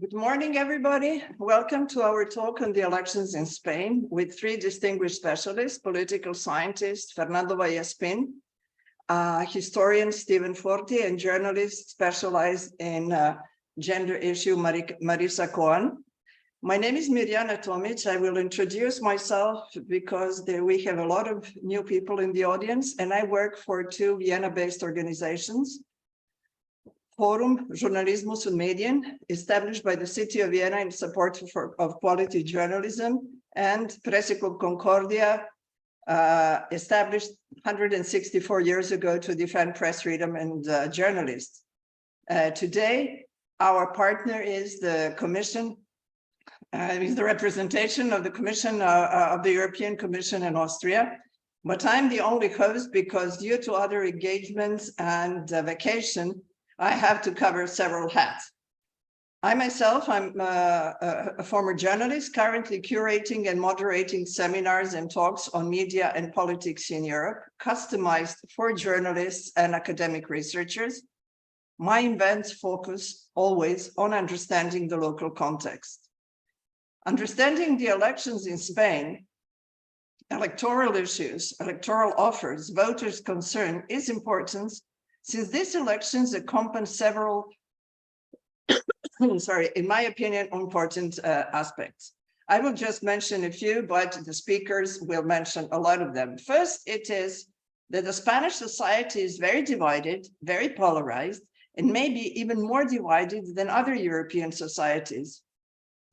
Good morning, everybody. Welcome to our talk on the elections in Spain with three distinguished specialists: political scientist Fernando Vallespin, historian Stephen Forti, and journalist specialized in gender issue Marisa Cohen. My name is Mirjana Tomic. I will introduce myself because we have a lot of new people in the audience, and I work for two Vienna-based organizations. Forum Journalismus und Medien, established by the city of Vienna in support of quality journalism, and Presseclub Concordia, established 164 years ago to defend press freedom and journalists. Today, our partner is the Commission, is the representation of the Commission of the European Commission in Austria. But I'm the only host because due to other engagements and vacation, I have to cover several hats. I myself, I'm a former journalist, currently curating and moderating seminars and talks on media and politics in Europe, customized for journalists and academic researchers. My events focus always on understanding the local context. Understanding the elections in Spain, electoral issues, electoral offers, voters' concern is important, since these elections accompany several, in my opinion, important aspects. I will just mention a few, but the speakers will mention a lot of them. First, it is that the Spanish society is very divided, very polarized, and maybe even more divided than other European societies.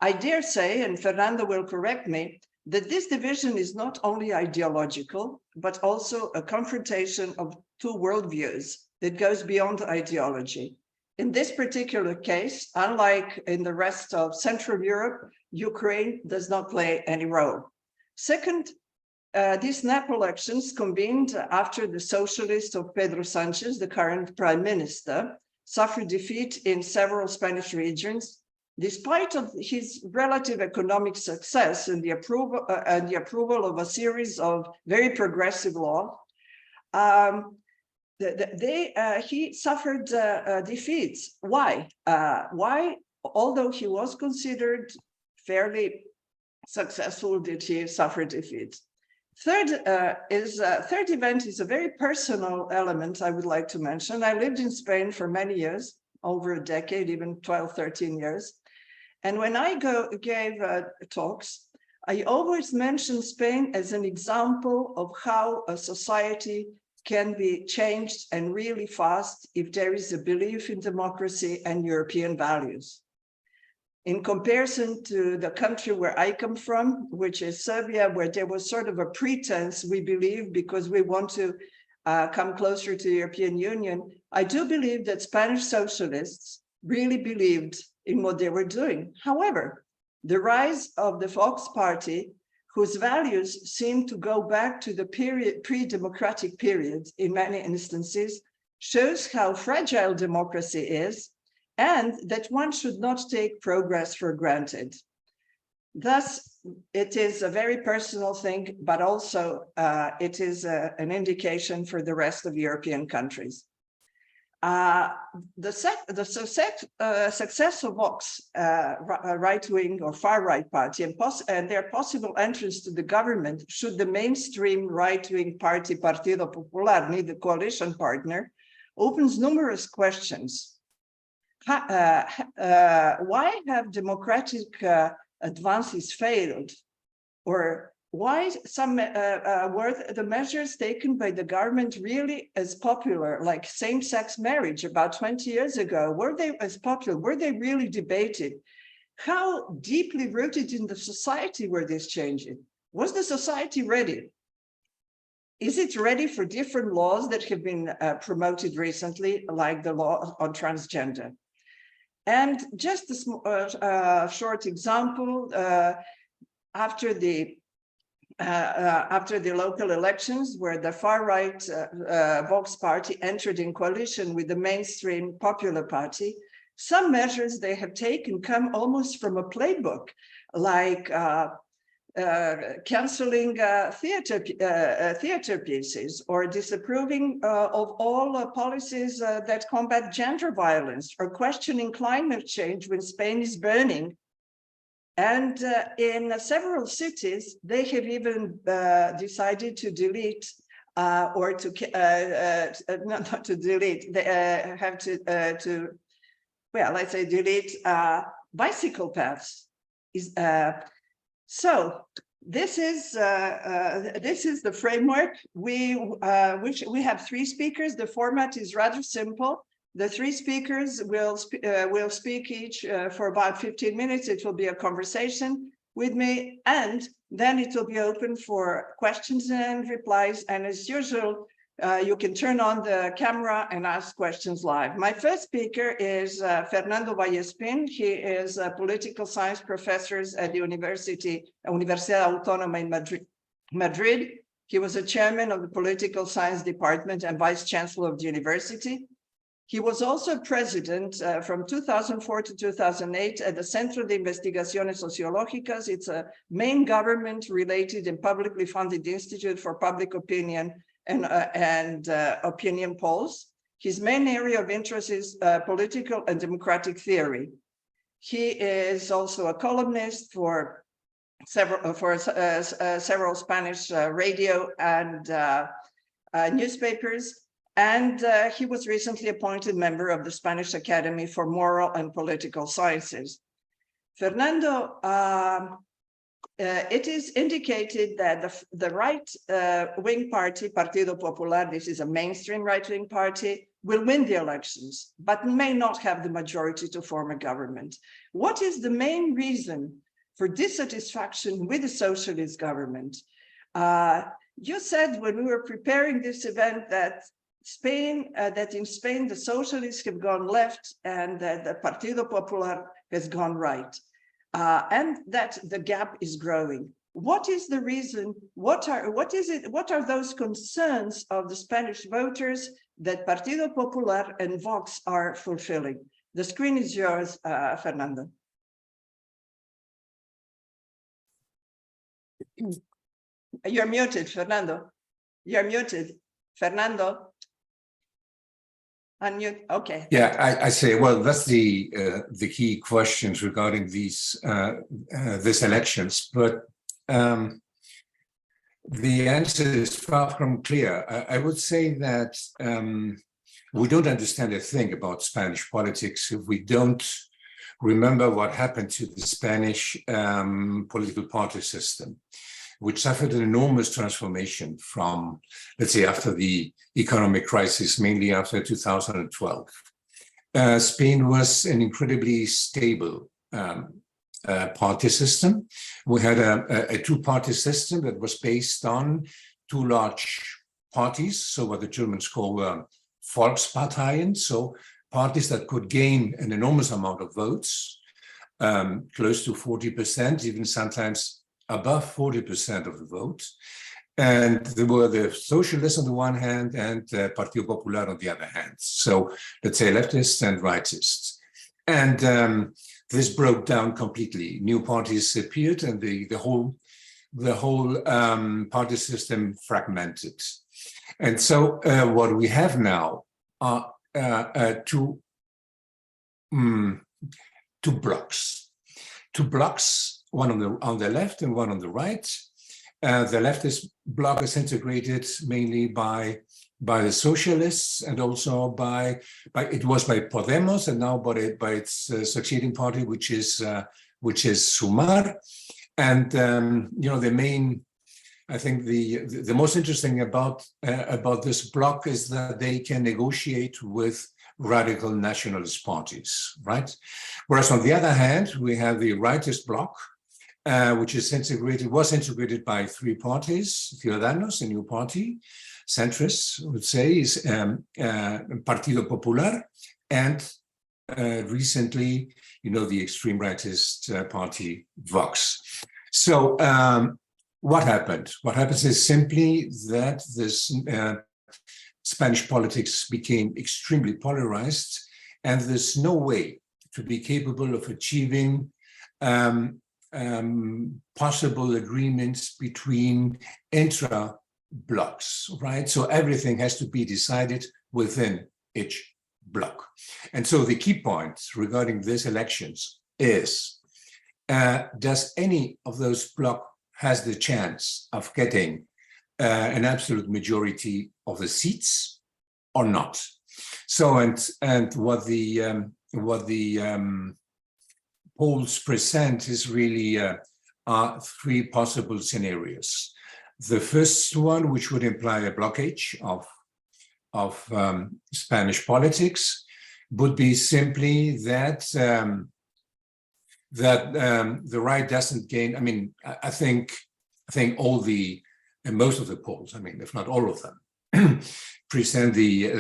I dare say, and Fernando will correct me, that this division is not only ideological, but also a confrontation of two worldviews that goes beyond ideology. In this particular case, unlike in the rest of Central Europe, Ukraine does not play any role. Second, these snap elections convened after the socialists of Pedro Sanchez, the current prime minister, suffered defeat in several Spanish regions. Despite of his relative economic success and the approval of a series of very progressive laws, he suffered defeats. Why? Why, although he was considered fairly successful, did he suffer defeat? Third event is a very personal element I would like to mention. I lived in Spain for many years, over a decade, even 12, 13 years. And when I gave talks, I always mention Spain as an example of how a society can be changed and really fast if there is a belief in democracy and European values. In comparison to the country where I come from, which is Serbia, where there was sort of a pretense, we believe, because we want to come closer to the European Union, I do believe that Spanish socialists really believed in what they were doing. However, the rise of the Vox party, whose values seem to go back to the pre-democratic period in many instances, shows how fragile democracy is and that one should not take progress for granted. Thus, it is a very personal thing, but also it is an indication for the rest of European countries. The success of Vox, right-wing or far-right party, and their possible entrance to the government, should the mainstream right-wing party Partido Popular need a coalition partner, opens numerous questions. Why have democratic advances failed? Or why were the measures taken by the government really as popular, like same-sex marriage about 20 years ago? Were they as popular? Were they really debated? How deeply rooted in the society were these changes? Was the society ready? Is it ready for different laws that have been promoted recently, like the law on transgender? And just a short example, after the local elections, where the far-right Vox party entered in coalition with the mainstream Popular Party, some measures they have taken come almost from a playbook, like canceling theater pieces, or disapproving of all policies that combat gender violence, or questioning climate change when Spain is burning. And in several cities, they have even decided to delete or to not to delete. They have to well, let's say delete bicycle paths. So this is the framework. We have three speakers. The format is rather simple. The three speakers will speak each for about 15 minutes. It will be a conversation with me, and then it will be open for questions and replies. And as usual, you can turn on the camera and ask questions live. My first speaker is Fernando Vallespin. He is a political science professor at the Universidad Autónoma in Madrid. He was a chairman of the political science department and vice chancellor of the university. He was also president from 2004 to 2008 at the Centro de Investigaciones Sociológicas. It's a main government-related and publicly funded institute for public opinion and opinion polls. His main area of interest is political and democratic theory. He is also a columnist for several Spanish radio and newspapers. And he was recently appointed member of the Spanish Academy for Moral and Political Sciences. Fernando, it is indicated that the right-wing party, Partido Popular, this is a mainstream right-wing party, will win the elections, but may not have the majority to form a government. What is the main reason for dissatisfaction with the socialist government? You said when we were preparing this event that in Spain, the socialists have gone left and that the Partido Popular has gone right, and that the gap is growing. What is the reason? What are those concerns of the Spanish voters that Partido Popular and Vox are fulfilling? The screen is yours, Fernando. You're muted, Fernando. You're muted, Fernando. Unmute. Okay. Yeah, I say, well, that's the key questions regarding these elections, but the answer is far from clear. I would say that we don't understand a thing about Spanish politics if we don't remember what happened to the Spanish political party system, which suffered an enormous transformation from, let's say, after the economic crisis, mainly after 2012. Spain was an incredibly stable party system. We had a two-party system that was based on two large parties, so what the Germans call Volksparteien, so parties that could gain an enormous amount of votes, close to 40%, even sometimes above 40% of the vote. And there were the socialists on the one hand and Partido Popular on the other hand. So let's say leftists and rightists. And this broke down completely. New parties appeared and the whole party system fragmented. And so what we have now are two blocks. Two blocks, one on the left and one on the right. The leftist bloc is integrated mainly by the socialists and also by Podemos, and now by its succeeding party, which is Sumar. And the main, I think the most interesting about this bloc is that they can negotiate with radical nationalist parties, right? Whereas on the other hand, we have the rightist bloc, which was integrated by three parties: Ciudadanos, a new party; centrists, I would say, is Partido Popular, and recently, the extreme rightist party Vox. So what happened? What happens is simply that this Spanish politics became extremely polarized, and there's no way to be capable of achieving possible agreements between intra-blocks, right? So everything has to be decided within each bloc. And so the key point regarding these elections is, does any of those blocs has the chance of getting an absolute majority of the seats or not? So, and what the polls present is really are three possible scenarios. The first one, which would imply a blockage of Spanish politics, would be simply that the right doesn't gain. I mean, I think all the and most of the polls, I mean, if not all of them, present the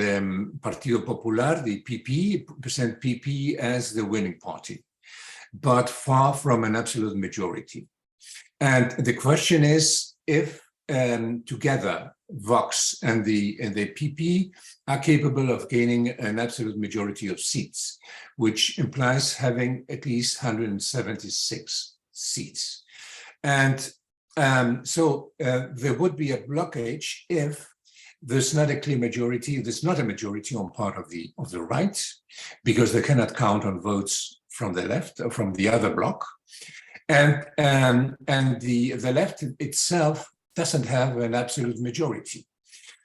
Partido Popular, the PP, present PP as the winning party, but far from an absolute majority. And the question is if together Vox and the PP are capable of gaining an absolute majority of seats, which implies having at least 176 seats. And so there would be a blockage if there's not a clear majority, there's not a majority on part of the right, because they cannot count on votes from the left or from the other bloc. And the left itself doesn't have an absolute majority.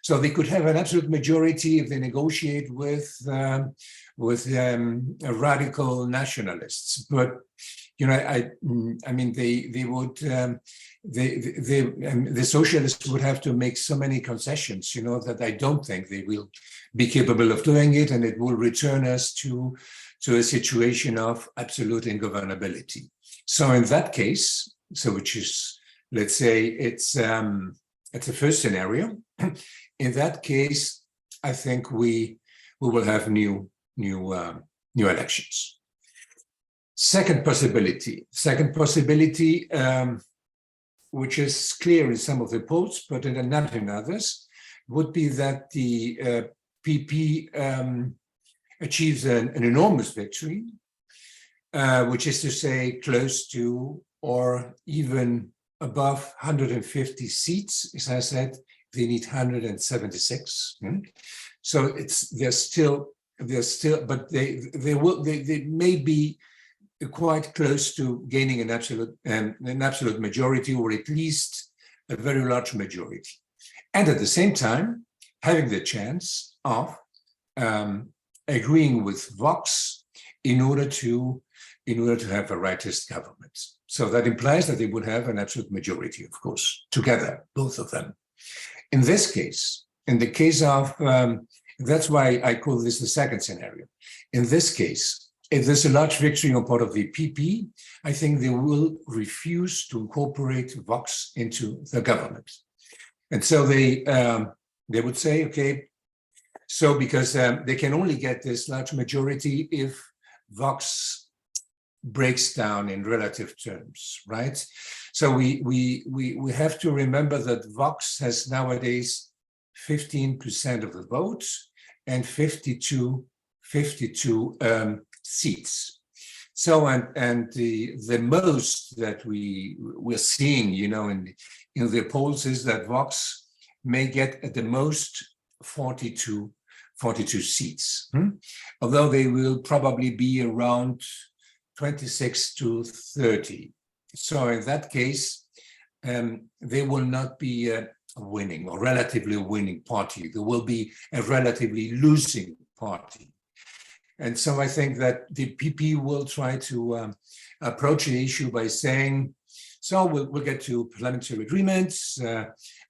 So they could have an absolute majority if they negotiate with radical nationalists. But you know, I mean, they would the socialists would have to make so many concessions, you know, that I don't think they will be capable of doing it, and it will return us to a situation of absolute ingovernability. So in that case, so which is, let's say, it's the first scenario. In that case, I think we will have new elections. Second possibility, which is clear in some of the polls, but not in others, would be that the PP achieves an enormous victory, which is to say close to or even above 150 seats. As I said, they need 176. So they're still, but they may be quite close to gaining an absolute majority, or at least a very large majority, and at the same time having the chance of agreeing with Vox in order to have a rightist government. So that implies that they would have an absolute majority, of course, together, both of them. In this case, in the case of, that's why I call this the second scenario. In this case, if there's a large victory on part of the PP, I think they will refuse to incorporate Vox into the government. And so they would say, okay, so because they can only get this large majority if Vox breaks down in relative terms, right? So we have to remember that Vox has nowadays 15% of the vote and 52 seats. So and the most that we're seeing, you know, in the polls is that Vox may get at the most 42 seats, although they will probably be around 26 to 30. So in that case, they will not be a winning or relatively winning party. There will be a relatively losing party. And so I think that the PP will try to approach the issue by saying, so we'll get to parliamentary agreements.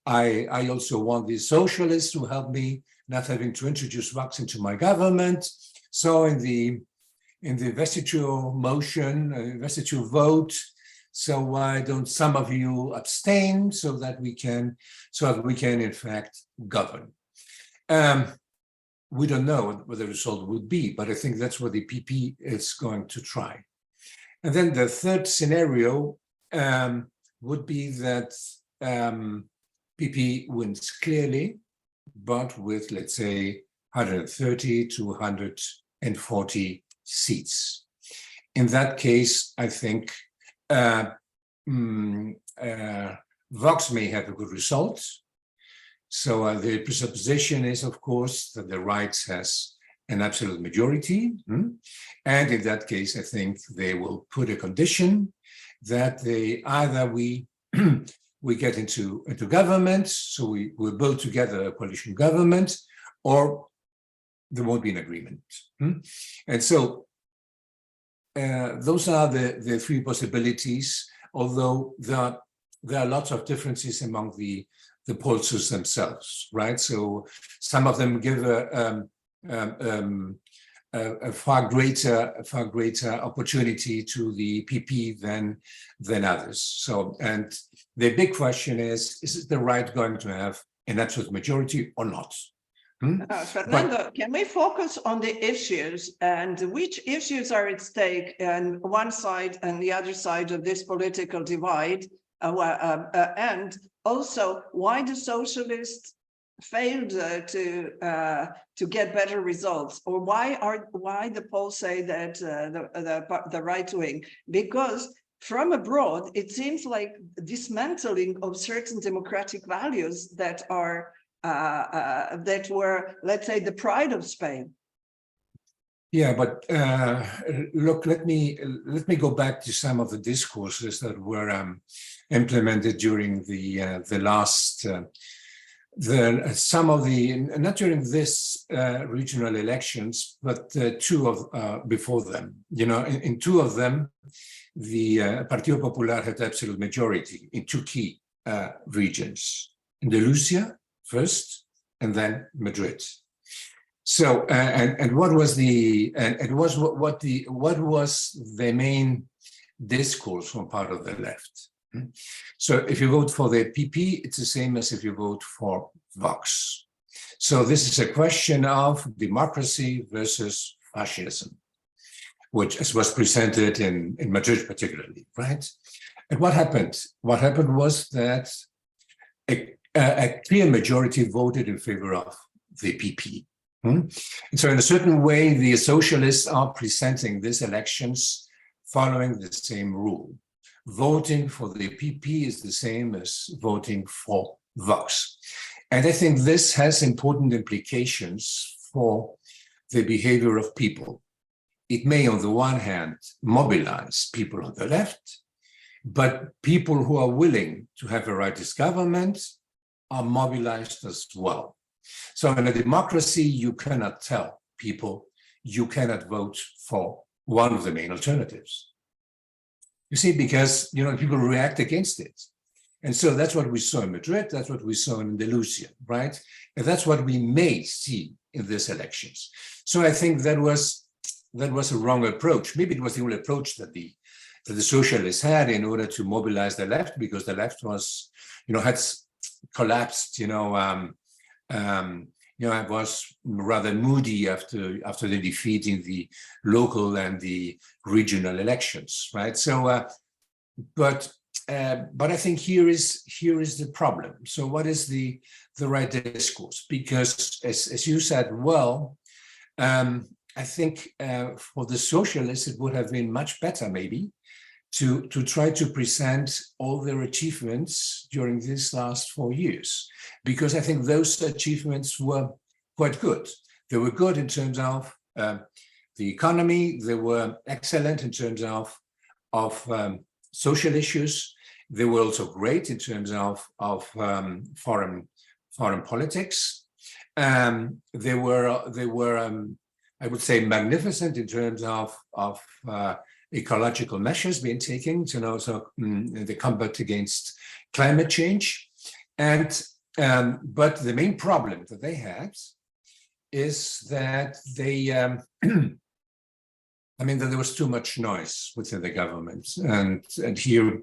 I also want the socialists to help me not having to introduce Vox into my government. So in the investiture motion, investiture vote, so why don't some of you abstain so that we can in fact govern? We don't know what the result would be, but I think that's what the PP is going to try. And then the third scenario would be that PP wins clearly, but with, let's say, 130 to 140 seats. In that case, I think Vox may have a good result. So the presupposition is, of course, that the right has an absolute majority. And in that case, I think they will put a condition that they either we get into government, so we will build together a coalition government, or there won't be an agreement. And so those are the three possibilities, although there are lots of differences among the pollsters themselves, right? So some of them give a far greater opportunity to the PP than others. So, and the big question is the right going to have an absolute majority or not? Fernando, can we focus on the issues and which issues are at stake on one side and the other side of this political divide? And also, why the socialists failed to get better results, or why the polls say that the right wing? Because from abroad, it seems like dismantling of certain democratic values that are that were, let's say, the pride of Spain. Yeah, but look, let me go back to some of the discourses that were implemented during the last not during this regional elections, but two of before them. You know, in two of them, the Partido Popular had absolute majority in two key regions: Andalusia first, and then Madrid. So, and what was the main discourse from part of the left? So, if you vote for the PP, it's the same as if you vote for Vox. So, this is a question of democracy versus fascism, which was presented in Madrid particularly, right? And what happened? What happened was that a clear majority voted in favor of the PP. And so in a certain way, the socialists are presenting these elections following the same rule. Voting for the PP is the same as voting for Vox. And I think this has important implications for the behavior of people. It may, on the one hand, mobilize people on the left, but people who are willing to have a rightist government are mobilized as well. So in a democracy, you cannot tell people you cannot vote for one of the main alternatives. You see, because people react against it. And so that's what we saw in Madrid, that's what we saw in Andalusia, right? And that's what we may see in these elections. So I think that was a wrong approach. Maybe it was the only approach that the socialists had in order to mobilize the left, because the left was, had collapsed, it was rather moody after the defeat in the local and the regional elections, right? So, but I think here is the problem. So, what is the right discourse? Because, as you said, well, I think for the socialists it would have been much better, maybe, to try to present all their achievements during these last 4 years, because I think those achievements were quite good. They were good in terms of the economy. They were excellent in terms of social issues. They were also great in terms of foreign politics. They were I would say magnificent in terms of ecological measures being taken to also the combat against climate change. And but the main problem that they had is that they, that there was too much noise within the government. And here,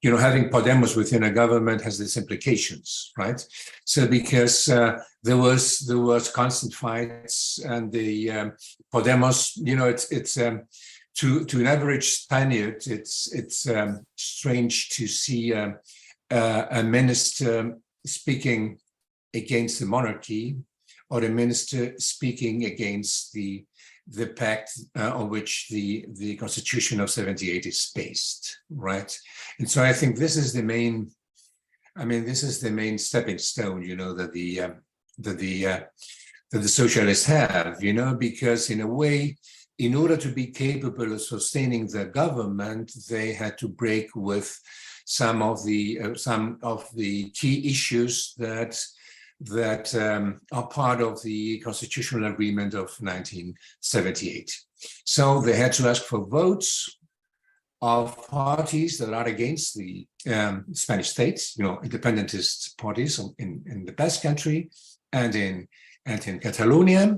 having Podemos within a government has these implications, right? So because there was constant fights, and the Podemos, it's to an average Spaniard, it's strange to see a minister speaking against the monarchy, or a minister speaking against the the pact on which the Constitution of '78 is based, right? And so I think this is the main, this is the main stepping stone, that the socialists have, because in a way, in order to be capable of sustaining the government, they had to break with some of the key issues that are part of the constitutional agreement of 1978. So they had to ask for votes of parties that are against the Spanish state, independentist parties in the Basque Country and in Catalonia.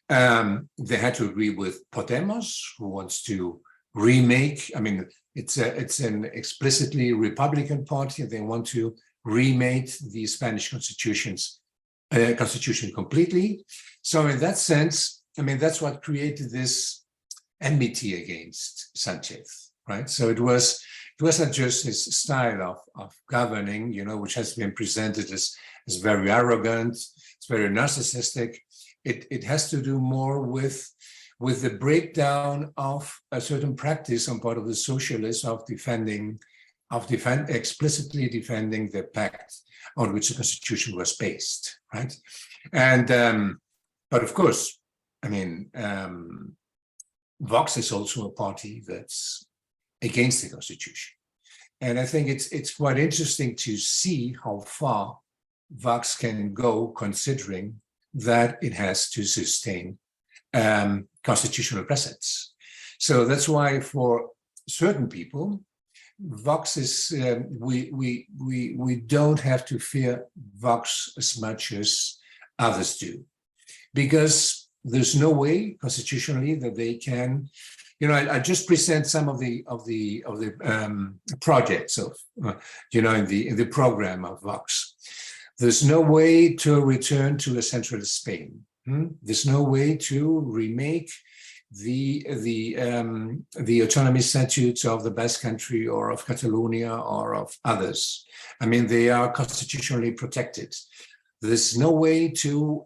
They had to agree with Podemos, who wants to remake. It's an explicitly Republican party. They want to remake the Spanish constitution completely. So in that sense, that's what created this enmity against Sanchez, right? So it was not just his style of governing, which has been presented as very arrogant, it's very narcissistic. It has to do more with the breakdown of a certain practice on part of the socialists of explicitly defending the pact on which the Constitution was based, right? And but of course, Vox is also a party that's against the Constitution, and I think it's quite interesting to see how far Vox can go, considering that it has to sustain constitutional precedents. So that's why for certain people, Vox is we don't have to fear Vox as much as others do, because there's no way constitutionally that they can. I just present some of the projects of in the program of Vox. There's no way to return to a centralist Spain. There's no way to remake the autonomy statutes of the Basque Country or of Catalonia or of others. They are constitutionally protected. There's no way to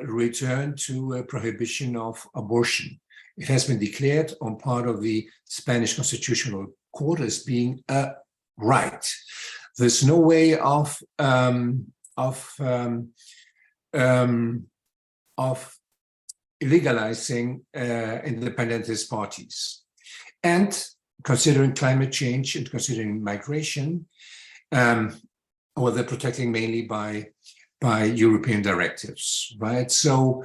return to a prohibition of abortion. It has been declared on part of the Spanish Constitutional Court as being a right. There's no way of legalizing independentist parties. And considering climate change and considering migration, they're protecting mainly by European directives, right? So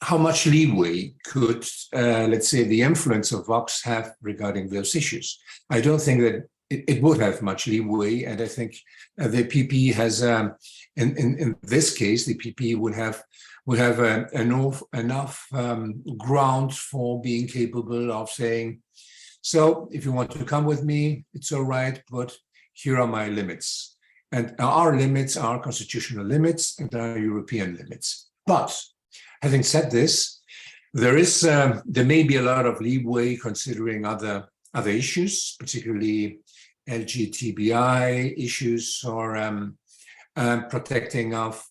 how much leeway could, let's say, the influence of Vox have regarding those issues? I don't think that it would have much leeway, and I think the PP has, in this case, the PP would have enough ground for being capable of saying, so if you want to come with me, it's all right, but here are my limits. And our limits are constitutional limits and our European limits. But having said this, there may be a lot of leeway considering other issues, particularly LGBTI issues, or protecting of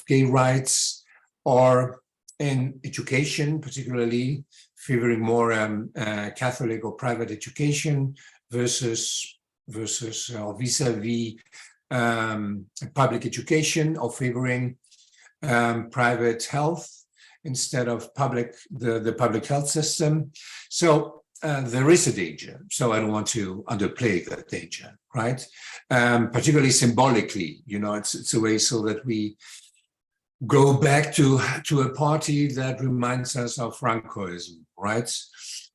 gay rights, or in education, particularly favoring more Catholic or private education versus or vis-a-vis public education, or favoring private health instead of the public health system. So there is a danger. So I don't want to underplay that danger, right? Particularly symbolically, it's a way so that we go back to a party that reminds us of Francoism, right?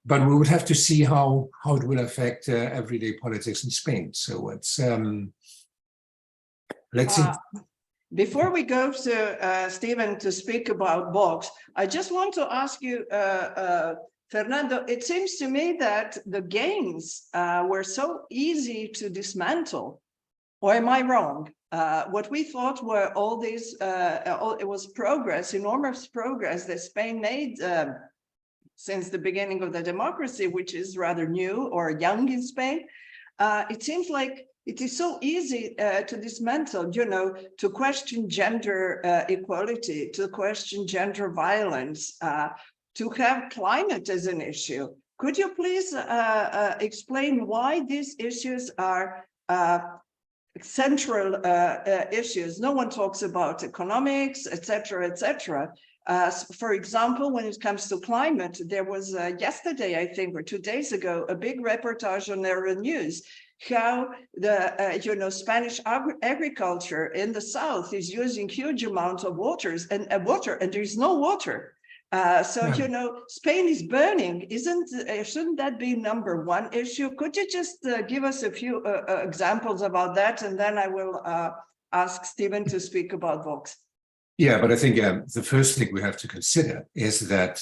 But we would have to see how it will affect everyday politics in Spain. So it's let's see. Before we go to Stephen to speak about Vox, I just want to ask you, Fernando, it seems to me that the gains were so easy to dismantle, or am I wrong? What we thought were all these, it was progress, enormous progress that Spain made since the beginning of the democracy, which is rather new or young in Spain. It seems like it is so easy to dismantle, you know, to question gender equality, to question gender violence, to have climate as an issue. Could you please explain why these issues are central issues? No one talks about economics, etc., etc. For example, when it comes to climate, there was yesterday, I think, or 2 days ago, a big reportage on Euronews how the you know, Spanish agriculture in the south is using huge amounts of water, and there is no water. You know, Spain is burning. Shouldn't that be number one issue? Could you just give us a few examples about that, and then I will ask Stephen to speak about Vox. Yeah, but I think the first thing we have to consider is that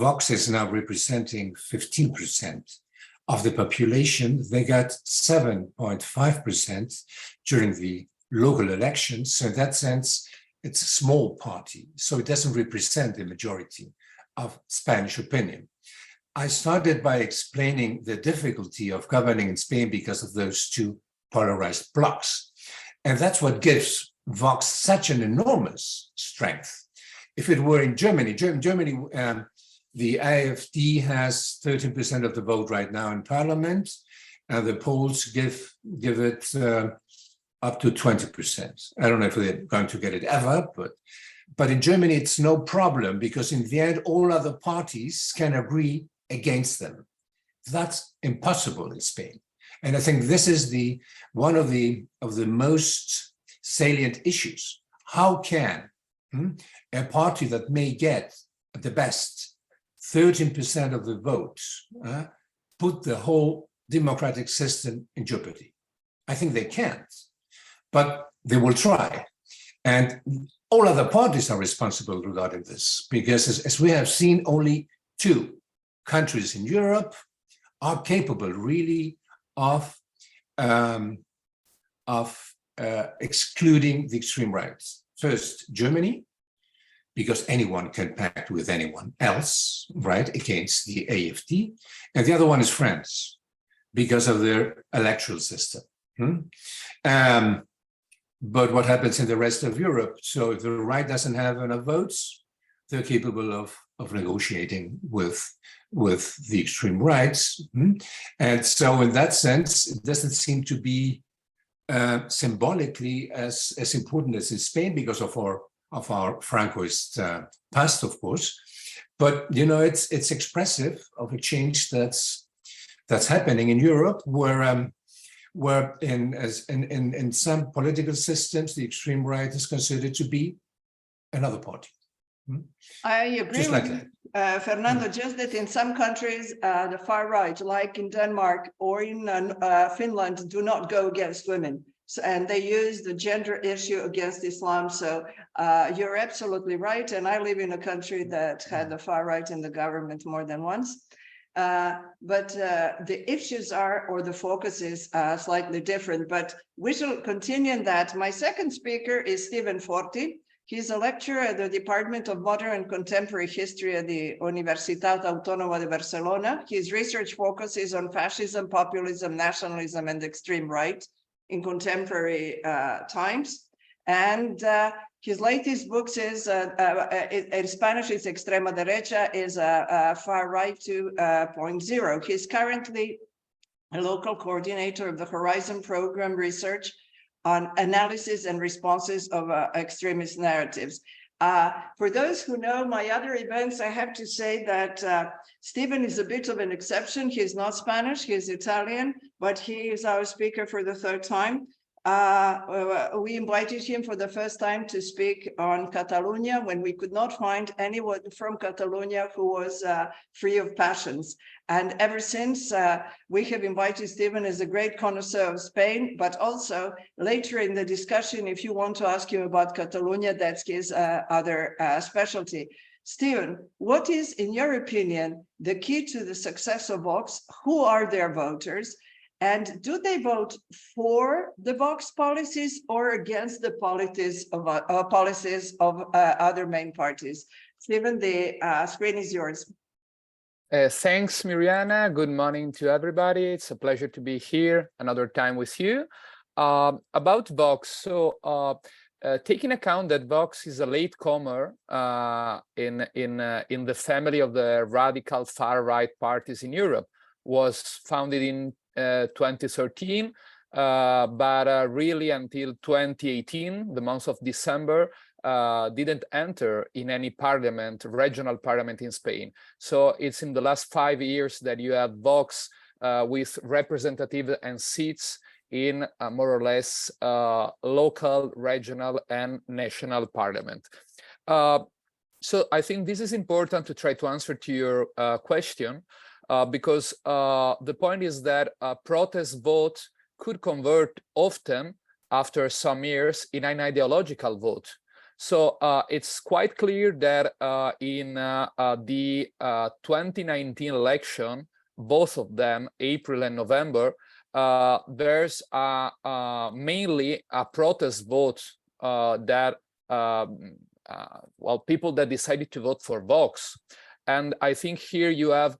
Vox is now representing 15% of the population. They got 7.5% during the local elections. So in that sense, it's a small party. So it doesn't represent the majority of Spanish opinion. I started by explaining the difficulty of governing in Spain because of those two polarized blocs. And that's what gives Vox such an enormous strength. If it were in Germany, the AfD has 13% of the vote right now in parliament, and the polls give it up to 20%. I don't know if they're going to get it ever, but in Germany, it's no problem because in the end, all other parties can agree against them. That's impossible in Spain. And I think this is one of the most salient issues. How can a party that may get the best 13% of the votes put the whole democratic system in jeopardy? I think they can't, but they will try. And all other parties are responsible regarding this, because as we have seen, only 2 countries in Europe are capable really of excluding the extreme right. First, Germany, because anyone can pact with anyone else, right, against the AfD. And the other one is France, because of their electoral system. But what happens in the rest of Europe? So if the right doesn't have enough votes, they're capable of negotiating with the extreme rights. And so in that sense, it doesn't seem to be symbolically as important as in Spain because of our Francoist past, of course. But you know, it's expressive of a change that's happening in Europe, where in some political systems, the extreme right is considered to be another party. I agree just with like you, Fernando, just that in some countries, the far right, like in Denmark or in Finland, do not go against women. So, and they use the gender issue against Islam. So you're absolutely right. And I live in a country that had the far right in the government more than once. But the issues are, or the focus is slightly different, but we shall continue in that. My second speaker is Stephen Forti. He's a lecturer at the Department of Modern and Contemporary History at the Universitat Autònoma de Barcelona. His research focuses on fascism, populism, nationalism, and extreme right in contemporary times. And his latest books is, in Spanish, it's Extrema Derecha, is Far Right 2.0. He's currently a local coordinator of the Horizon Program research on analysis and responses of extremist narratives. For those who know my other events, I have to say that Stephen is a bit of an exception. He's not Spanish, he's Italian, but he is our speaker for the 3rd time. We invited him for the first time to speak on Catalonia when we could not find anyone from Catalonia who was free of passions. And ever since, we have invited Stephen as a great connoisseur of Spain, but also later in the discussion, if you want to ask him about Catalonia, that's his other specialty. Stephen, what is, in your opinion, the key to the success of Vox? Who are their voters? And do they vote for the Vox policies or against the policies of other main parties? Stephen, the screen is yours. Thanks, Miriana. Good morning to everybody. It's a pleasure to be here another time with you. About Vox, so taking account that Vox is a latecomer in the family of the radical far-right parties in Europe, was founded in 2013, but really until 2018, the month of December, didn't enter in any parliament, regional parliament in Spain. So it's in the last 5 years that you have Vox with representative and seats in more or less local, regional, and national parliament. So I think this is important to try to answer to your question, because the point is that a protest vote could convert often after some years in an ideological vote. So it's quite clear that in the 2019 election, both of them, April and November, there's mainly a protest vote that, well, people that decided to vote for Vox. And I think here you have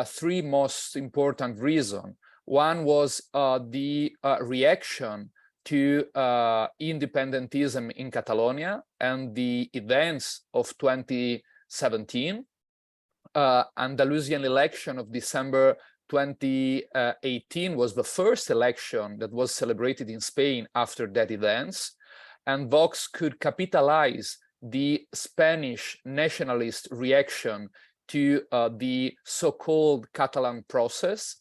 three most important reasons. One was the reaction to independentism in Catalonia and the events of 2017, Andalusian election of December 2018 was the first election that was celebrated in Spain after that events, and Vox could capitalize the Spanish nationalist reaction to the so-called Catalan process.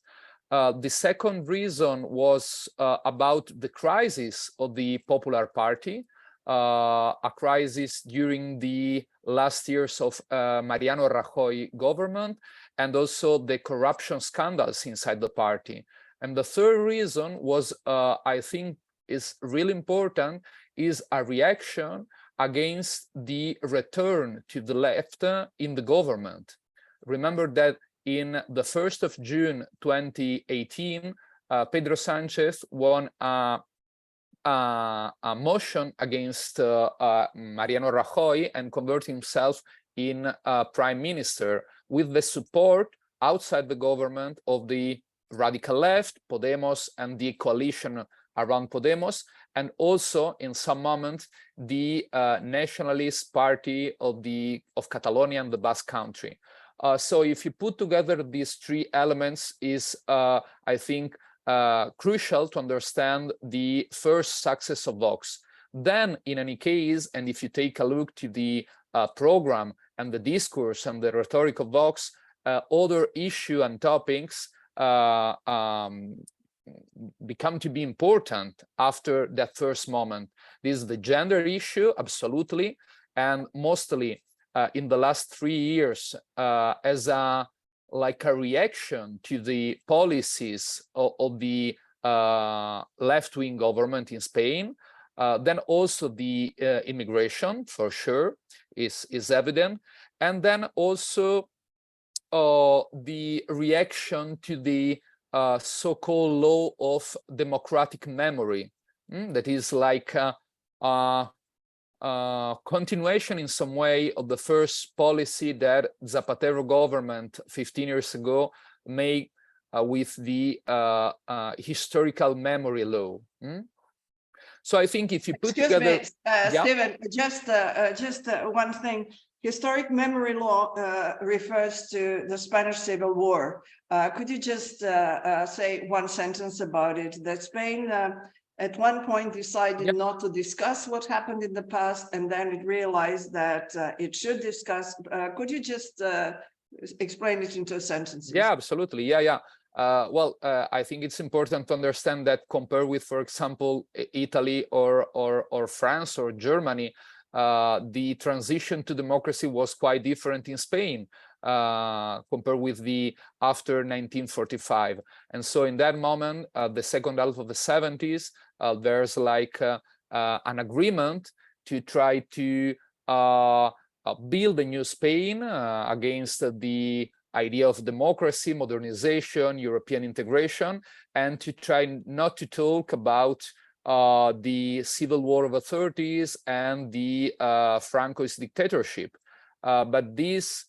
The second reason was about the crisis of the Popular Party, a crisis during the last years of Mariano Rajoy government, and also the corruption scandals inside the party. And the third reason was, I think is really important, is a reaction against the return to the left in the government. Remember that in the 1st of June 2018, Pedro Sanchez won a motion against Mariano Rajoy and converted himself in Prime Minister with the support outside the government of the radical left, Podemos, and the coalition around Podemos, and also in some moment the nationalist party of Catalonia and the Basque Country. So if you put together these three elements, is I think crucial to understand the first success of Vox. Then, in any case, and if you take a look to the program and the discourse and the rhetoric of Vox, other issue and topics become to be important after that first moment. This is the gender issue, absolutely, and mostly in the last 3 years as a reaction to the policies of the left-wing government in Spain. Then also the immigration, for sure, is evident. And then also the reaction to the so-called law of democratic memory. That is like continuation in some way of the first policy that Zapatero government 15 years ago made with the historical memory law. So I think if you put together, Stephen, just one thing. Historic memory law refers to the Spanish Civil War. Could you just say one sentence about it? That Spain at one point decided not to discuss what happened in the past, and then it realized that it should discuss. Could you just explain it into sentences? Yeah, absolutely. Well, I think it's important to understand that compared with, for example, Italy or France or Germany, the transition to democracy was quite different in Spain compared with the after 1945. And so in that moment, the second half of the 70s, there's like an agreement to try to build a new Spain against the idea of democracy, modernization, European integration, and to try not to talk about the civil war of the 30s and the Francoist dictatorship. But this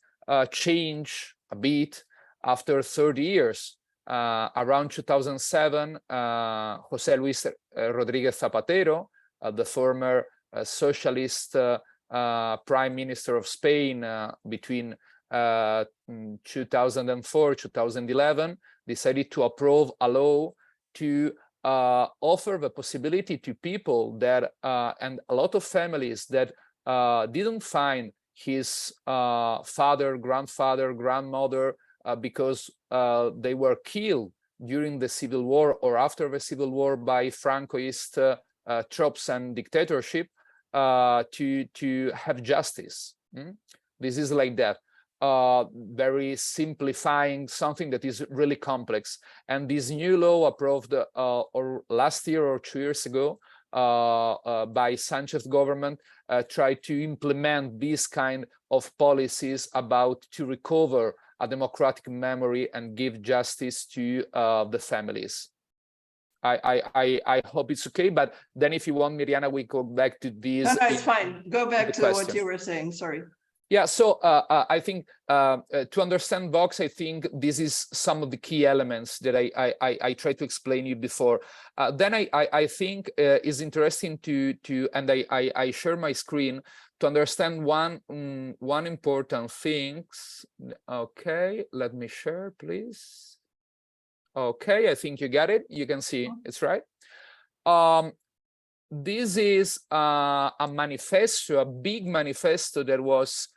changed a bit after 30 years. Around 2007, José Luis Rodríguez Zapatero, the former socialist Prime Minister of Spain between 2004 2011, decided to approve a law to offer the possibility to people that and a lot of families that didn't find his father, grandfather, grandmother because they were killed during the Civil War or after the Civil War by Francoist troops and dictatorship, to have justice. This is like that. Very simplifying something that is really complex. And this new law approved or last year or 2 years ago by Sanchez government tried to implement this kind of policies about to recover a democratic memory and give justice to the families. I hope it's okay, but then if you want, Miriana, we go back to this. No, it's fine. Go back to what you were saying. Sorry. Yeah, so I think to understand Vox, I think this is some of the key elements that I tried to explain you before. Then I think is interesting to and I share my screen to understand one important things. Okay, let me share, please. Okay, I think you got it. You can see it's right. This is a manifesto, a big manifesto that was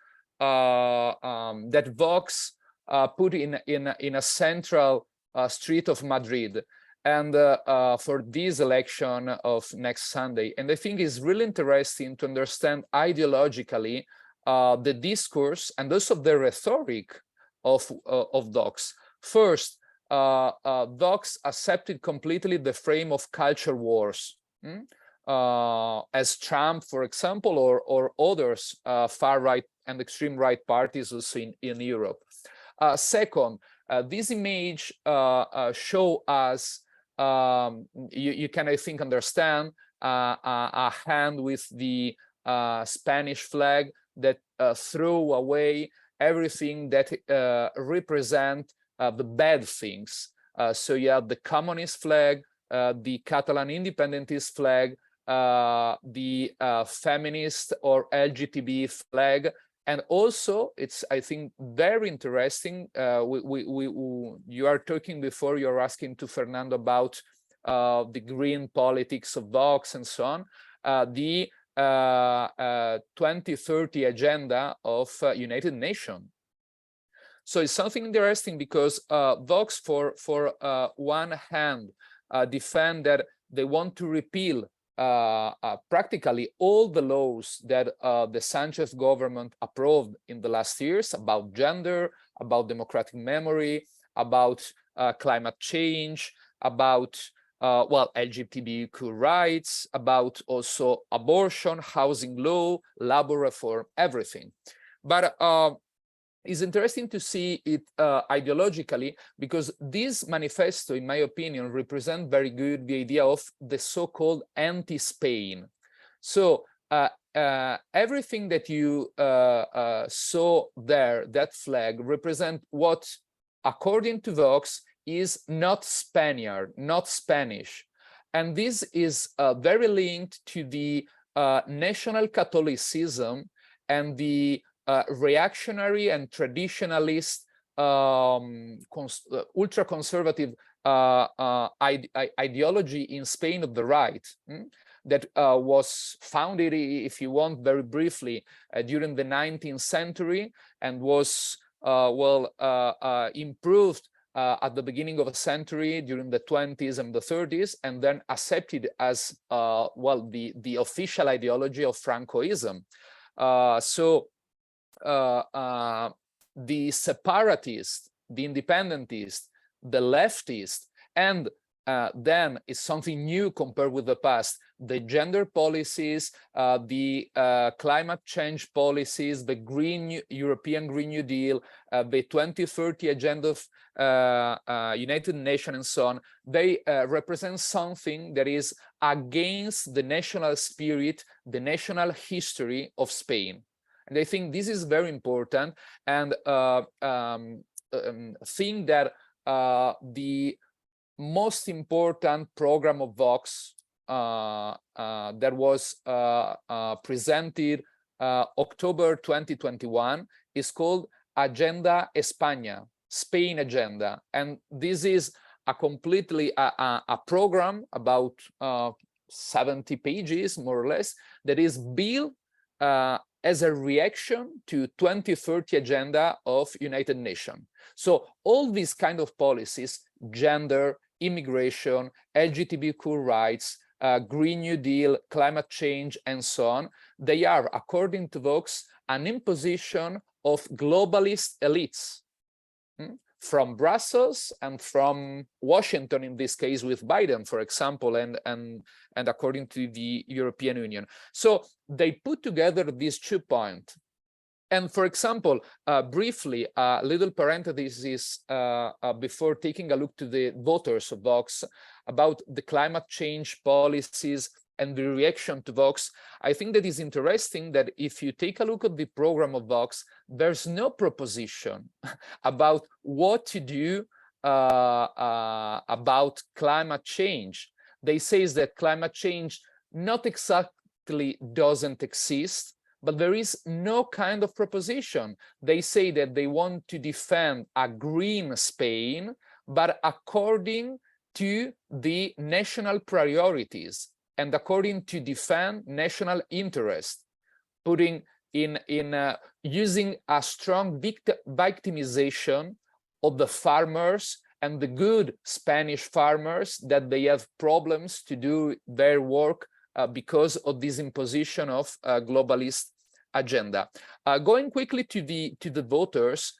that Vox put in a central street of Madrid, and for this election of next Sunday. And I think it's really interesting to understand ideologically the discourse and also the rhetoric of Vox. First, Vox accepted completely the frame of culture wars. As Trump, for example, or others far-right and extreme-right parties also in Europe. Second, this image show us, you can, I think, understand a hand with the Spanish flag that threw away everything that represent the bad things. So you have the communist flag, the Catalan independentist flag, the feminist or LGBT flag, and also it's, I think, very interesting. You are talking before, you're asking to Fernando about the green politics of Vox and so on, the 2030 agenda of United Nations. So it's something interesting because Vox, for one hand, defend that they want to repeal practically all the laws that the Sanchez government approved in the last years about gender, about democratic memory, about climate change, about well, LGBTQ rights, about also abortion, housing law, labor reform, everything. But it's interesting to see it ideologically, because this manifesto, in my opinion, represents very good the idea of the so-called anti-Spain. So everything that you saw there, that flag, represent what, according to Vox, is not Spaniard, not Spanish. And this is very linked to the national Catholicism and the reactionary and traditionalist ultra-conservative ideology in Spain of the right, that was founded, if you want, very briefly during the 19th century and was improved at the beginning of the century during the 20s and the 30s, and then accepted as well the official ideology of Francoism. The separatists, the independentists, the leftists, and then it's something new compared with the past, the gender policies, the climate change policies, the European Green New Deal, the 2030 agenda of United Nations and so on, they represent something that is against the national spirit, the national history of Spain. And I think this is very important. And think that the most important program of Vox that was presented October 2021 is called Agenda España, Spain Agenda, and this is a completely a program about 70 pages, more or less, that is built as a reaction to 2030 agenda of United Nations. So all these kind of policies, gender, immigration, LGBTQ rights, Green New Deal, climate change, and so on, they are, according to Vox, an imposition of globalist elites from Brussels and from Washington, in this case with Biden, for example, and according to the European Union. So they put together these 2 points. And for example, briefly, a little parenthesis before taking a look to the voters of Vox about the climate change policies and the reaction to Vox. I think that is interesting that if you take a look at the program of Vox, there's no proposition about what to do about climate change. They say that climate change not exactly doesn't exist, but there is no kind of proposition. They say that they want to defend a green Spain, but according to the national priorities and according to defend national interest, putting in using a strong victimization of the farmers and the good Spanish farmers that they have problems to do their work because of this imposition of globalist agenda. Going quickly to the voters,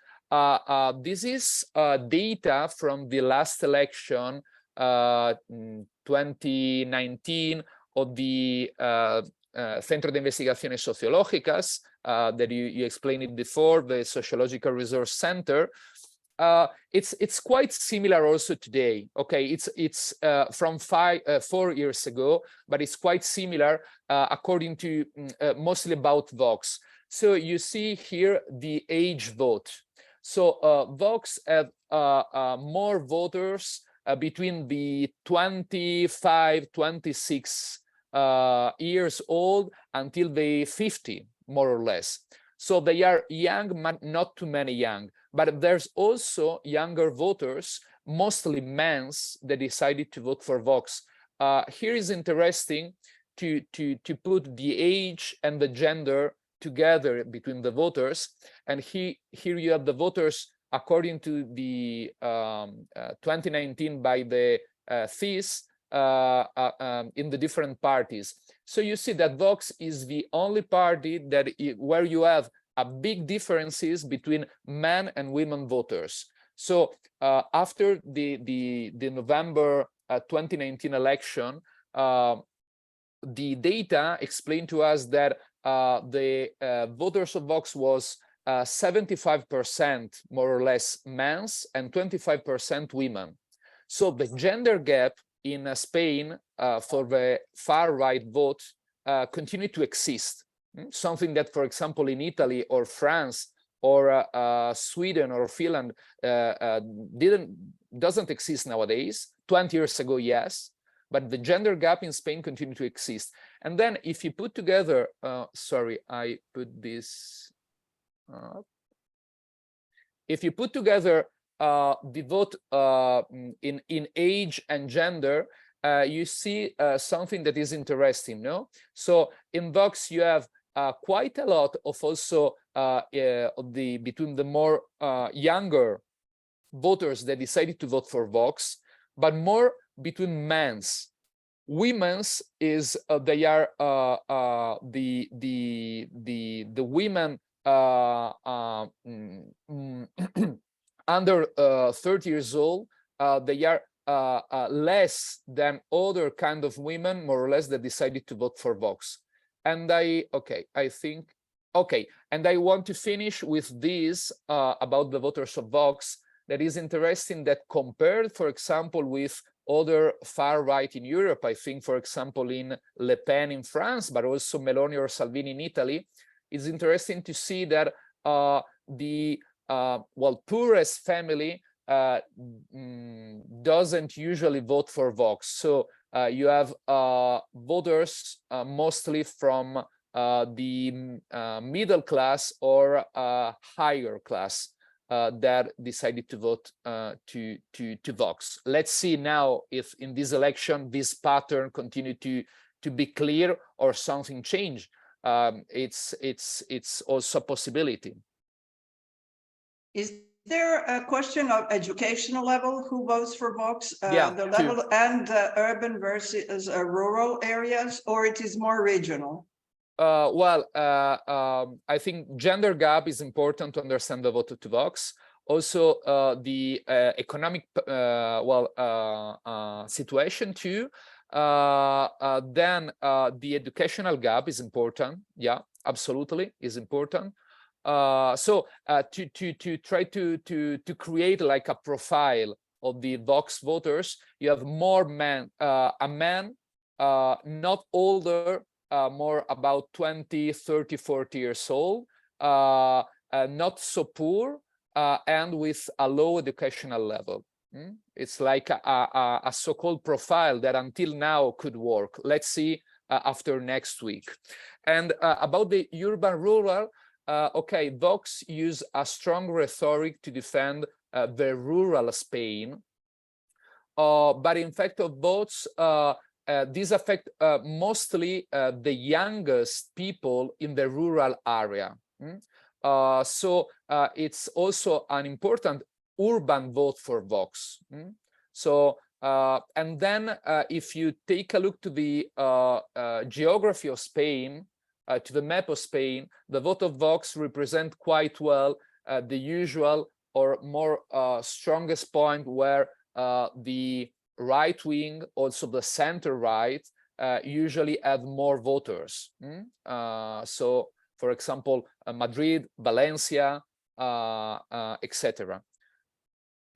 this is data from the last election, 2019, of the Centro de Investigaciones Sociológicas that you explained it before, the Sociological Resource Center. It's quite similar also today. Okay, it's from 4 years ago, but it's quite similar according to mostly about Vox. So you see here the age vote. So Vox have more voters between the 25, 26 years old until they 50, more or less. So they are young, but not too many young. But there's also younger voters, mostly men, that decided to vote for Vox. Here is interesting to put the age and the gender together between the voters. And here you have the voters according to the 2019 by the FIS in the different parties. So you see that Vox is the only party that where you have a big differences between men and women voters. So after the November 2019 election, the data explained to us that the voters of Vox was 75% more or less men's and 25% women. So the gender gap in Spain for the far-right vote continued to exist. Something that, for example, in Italy or France or Sweden or Finland doesn't exist nowadays. 20 years ago, yes, but the gender gap in Spain continued to exist. And then if you put together, sorry, I put this up. If you put together the vote in age and gender, you see something that is interesting, no? So in Vox, you have quite a lot of also between the more younger voters that decided to vote for Vox, but more between men's. Women's is they are the women under 30 years old. They are less than other kind of women, more or less, that decided to vote for Vox. And I want to finish with this about the voters of Vox. That is interesting that compared, for example, with other far right in Europe, I think, for example, in Le Pen in France, but also Meloni or Salvini in Italy, it's interesting to see that the well, poorest family doesn't usually vote for Vox. So you have voters mostly from the middle class or higher class that decided to vote to Vox. Let's see now if in this election this pattern continue to be clear or something change. It's also a possibility. Is there a question of educational level? Who votes for Vox? Yeah, the level and urban versus rural areas, or it is more regional? Well, I think gender gap is important to understand the vote to Vox. Also, the economic situation too. Then the educational gap is important. Yeah, absolutely, is important. So to try to create like a profile of the Vox voters, you have more men, a man, not older, more about 20, 30, 40 years old, not so poor, and with a low educational level. It's like a so-called profile that until now could work. Let's see after next week. And about the urban-rural, okay, Vox use a strong rhetoric to defend the rural Spain, but in fact of votes, these affect mostly the youngest people in the rural area. So it's also an important urban vote for Vox. So and then if you take a look to the geography of Spain, to the map of Spain, the vote of Vox represent quite well the usual or more strongest point where the right wing, also the center right, usually have more voters. So, for example, Madrid, Valencia, etc.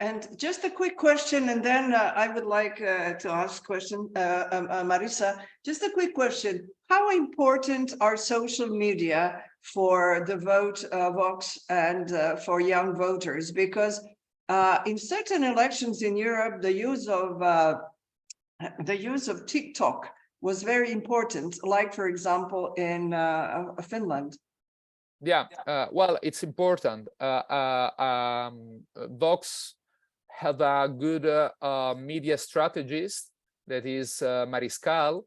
And just a quick question, and then I would like to ask question, Marisa, just a quick question. How important are social media for the vote Vox and for young voters? Because in certain elections in Europe, the use of TikTok was very important, like, for example, in Finland. Yeah, well, it's important. Vox have a good media strategist, that is Mariscal,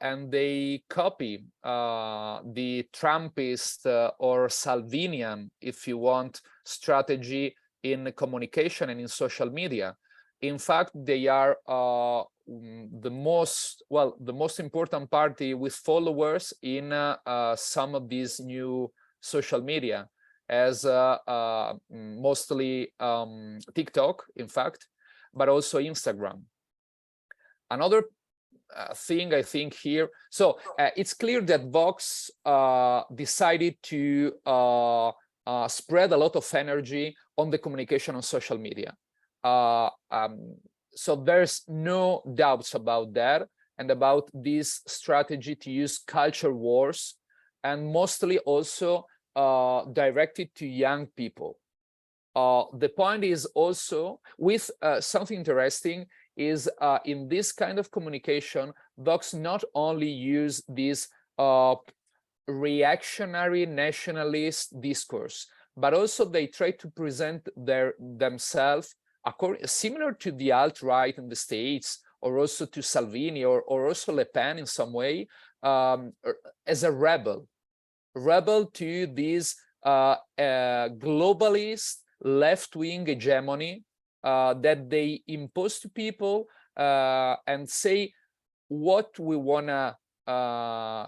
and they copy the Trumpist or Salvinian, if you want, strategy in communication and in social media. In fact, they are the most important party with followers in some of these new social media, as mostly TikTok, in fact, but also Instagram. Another thing I think here, so it's clear that Vox decided to spread a lot of energy on the communication on social media. So there's no doubts about that, and about this strategy to use culture wars, and mostly also directed to young people. The point is also with something interesting is in this kind of communication, Vox not only use this reactionary nationalist discourse, but also they try to present themselves similar to the alt-right in the States, or also to Salvini, or also Le Pen in some way, as a rebel to this globalist left-wing hegemony that they impose to people and say what we want to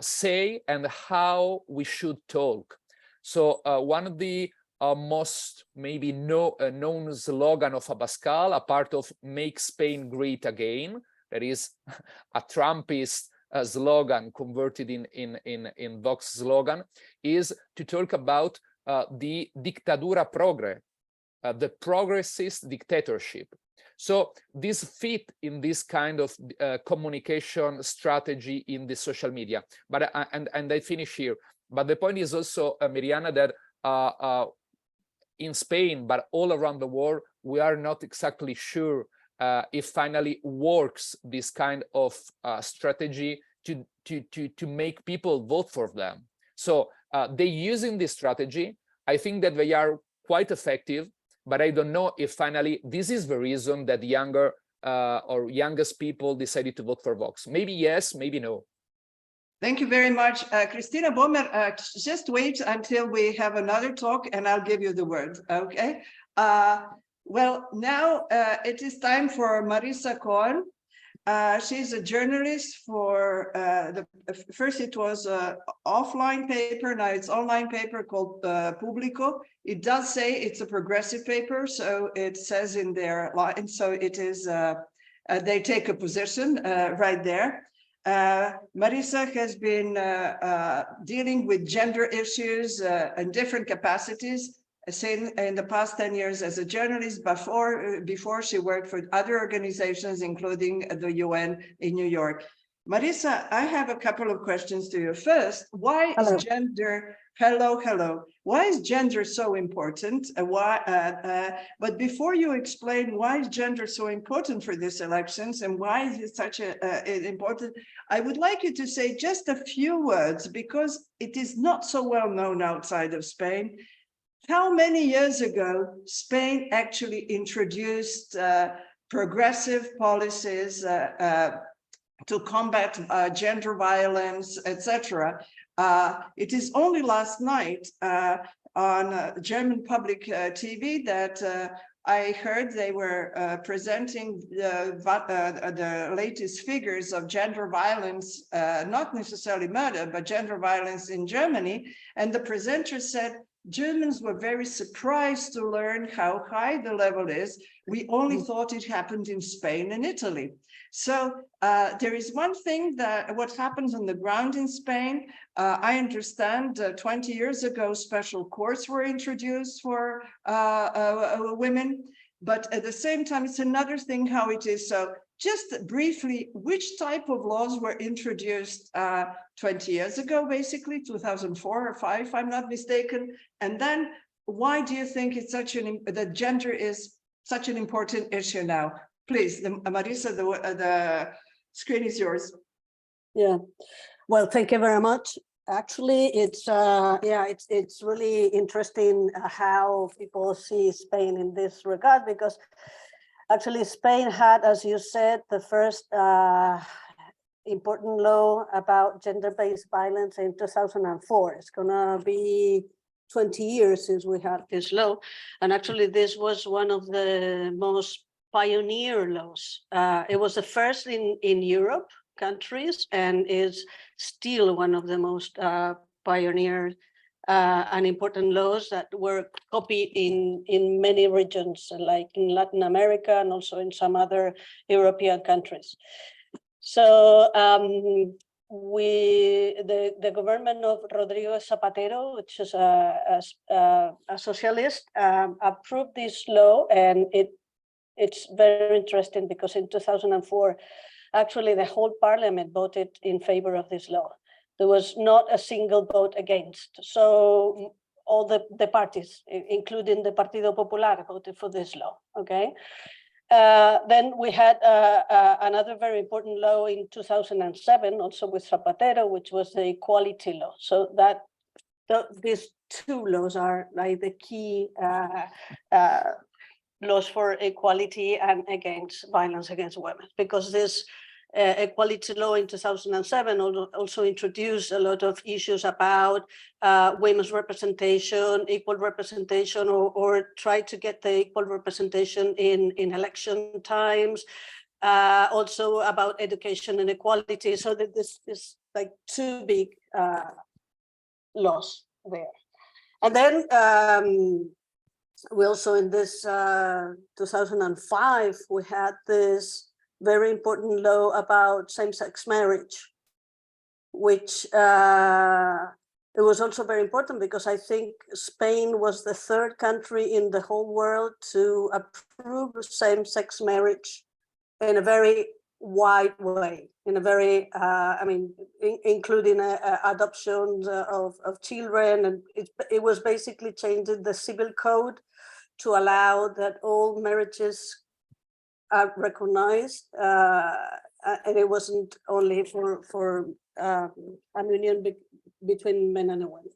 say and how we should talk. So one of the most maybe known slogan of Abascal, a part of "Make Spain Great Again," that is a Trumpist slogan converted in Vox slogan, is to talk about the dictadura progre, the progressist dictatorship. So this fit in this kind of communication strategy in the social media. But and I finish here. But the point is also, Miriana, that in Spain, but all around the world, we are not exactly sure if finally works this kind of strategy to make people vote for them. So they're using this strategy. I think that they are quite effective, but I don't know if finally this is the reason that younger or youngest people decided to vote for Vox. Maybe yes, maybe no. Thank you very much. Christina Bomer, just wait until we have another talk and I'll give you the word, okay? Well, now it is time for Marisa Cohen. She's a journalist for first it was an offline paper, now it's online paper called Público. It does say it's a progressive paper, so it says in their line, so it is, they take a position right there. Marisa has been dealing with gender issues in different capacities in the past 10 years as a journalist. Before she worked for other organizations, including the UN in New York. Marisa, I have a couple of questions to you. First, why is gender, why is gender so important? But before you explain why is gender so important for these elections and why is it such important, I would like you to say just a few words, because it is not so well known outside of Spain. How many years ago Spain actually introduced progressive policies to combat gender violence, etc. It is only last night on German public TV that I heard they were presenting the latest figures of gender violence, not necessarily murder, but gender violence in Germany. And the presenter said, Germans were very surprised to learn how high the level is. We only thought it happened in Spain and Italy. So there is one thing that what happens on the ground in Spain. I understand 20 years ago, special courts were introduced for women, but at the same time, it's another thing how it is. So just briefly, which type of laws were introduced 20 years ago, basically 2004 or 5, if I'm not mistaken. And then why do you think it's that gender is such an important issue now? Please, Marisa, the screen is yours. Yeah, well, thank you very much. Actually, it's really interesting how people see Spain in this regard, because actually Spain had, as you said, the first important law about gender-based violence in 2004. It's gonna be 20 years since we had this law. And actually this was one of the most pioneer laws. It was the first in Europe countries and is still one of the most pioneer and important laws that were copied in many regions, like in Latin America and also in some other European countries. So the government of Rodrigo Zapatero, which is a socialist, approved this law, and it's very interesting because in 2004, actually the whole parliament voted in favor of this law. There was not a single vote against. So all the parties, including the Partido Popular, voted for this law, okay? Then we had another very important law in 2007, also with Zapatero, which was the equality law. So that these two laws are like the key laws for equality and against violence against women, because this equality law in 2007 also introduced a lot of issues about women's representation, equal representation, or try to get the equal representation in election times, also about education and equality. So that this is like two big laws there. And then we also in this 2005, we had this very important law about same-sex marriage, which it was also very important because I think Spain was the third country in the whole world to approve same-sex marriage in a very wide way, in a very, including adoptions of children, and it was basically changing the civil code to allow that all marriages are recognized, and it wasn't only for a union between men and women.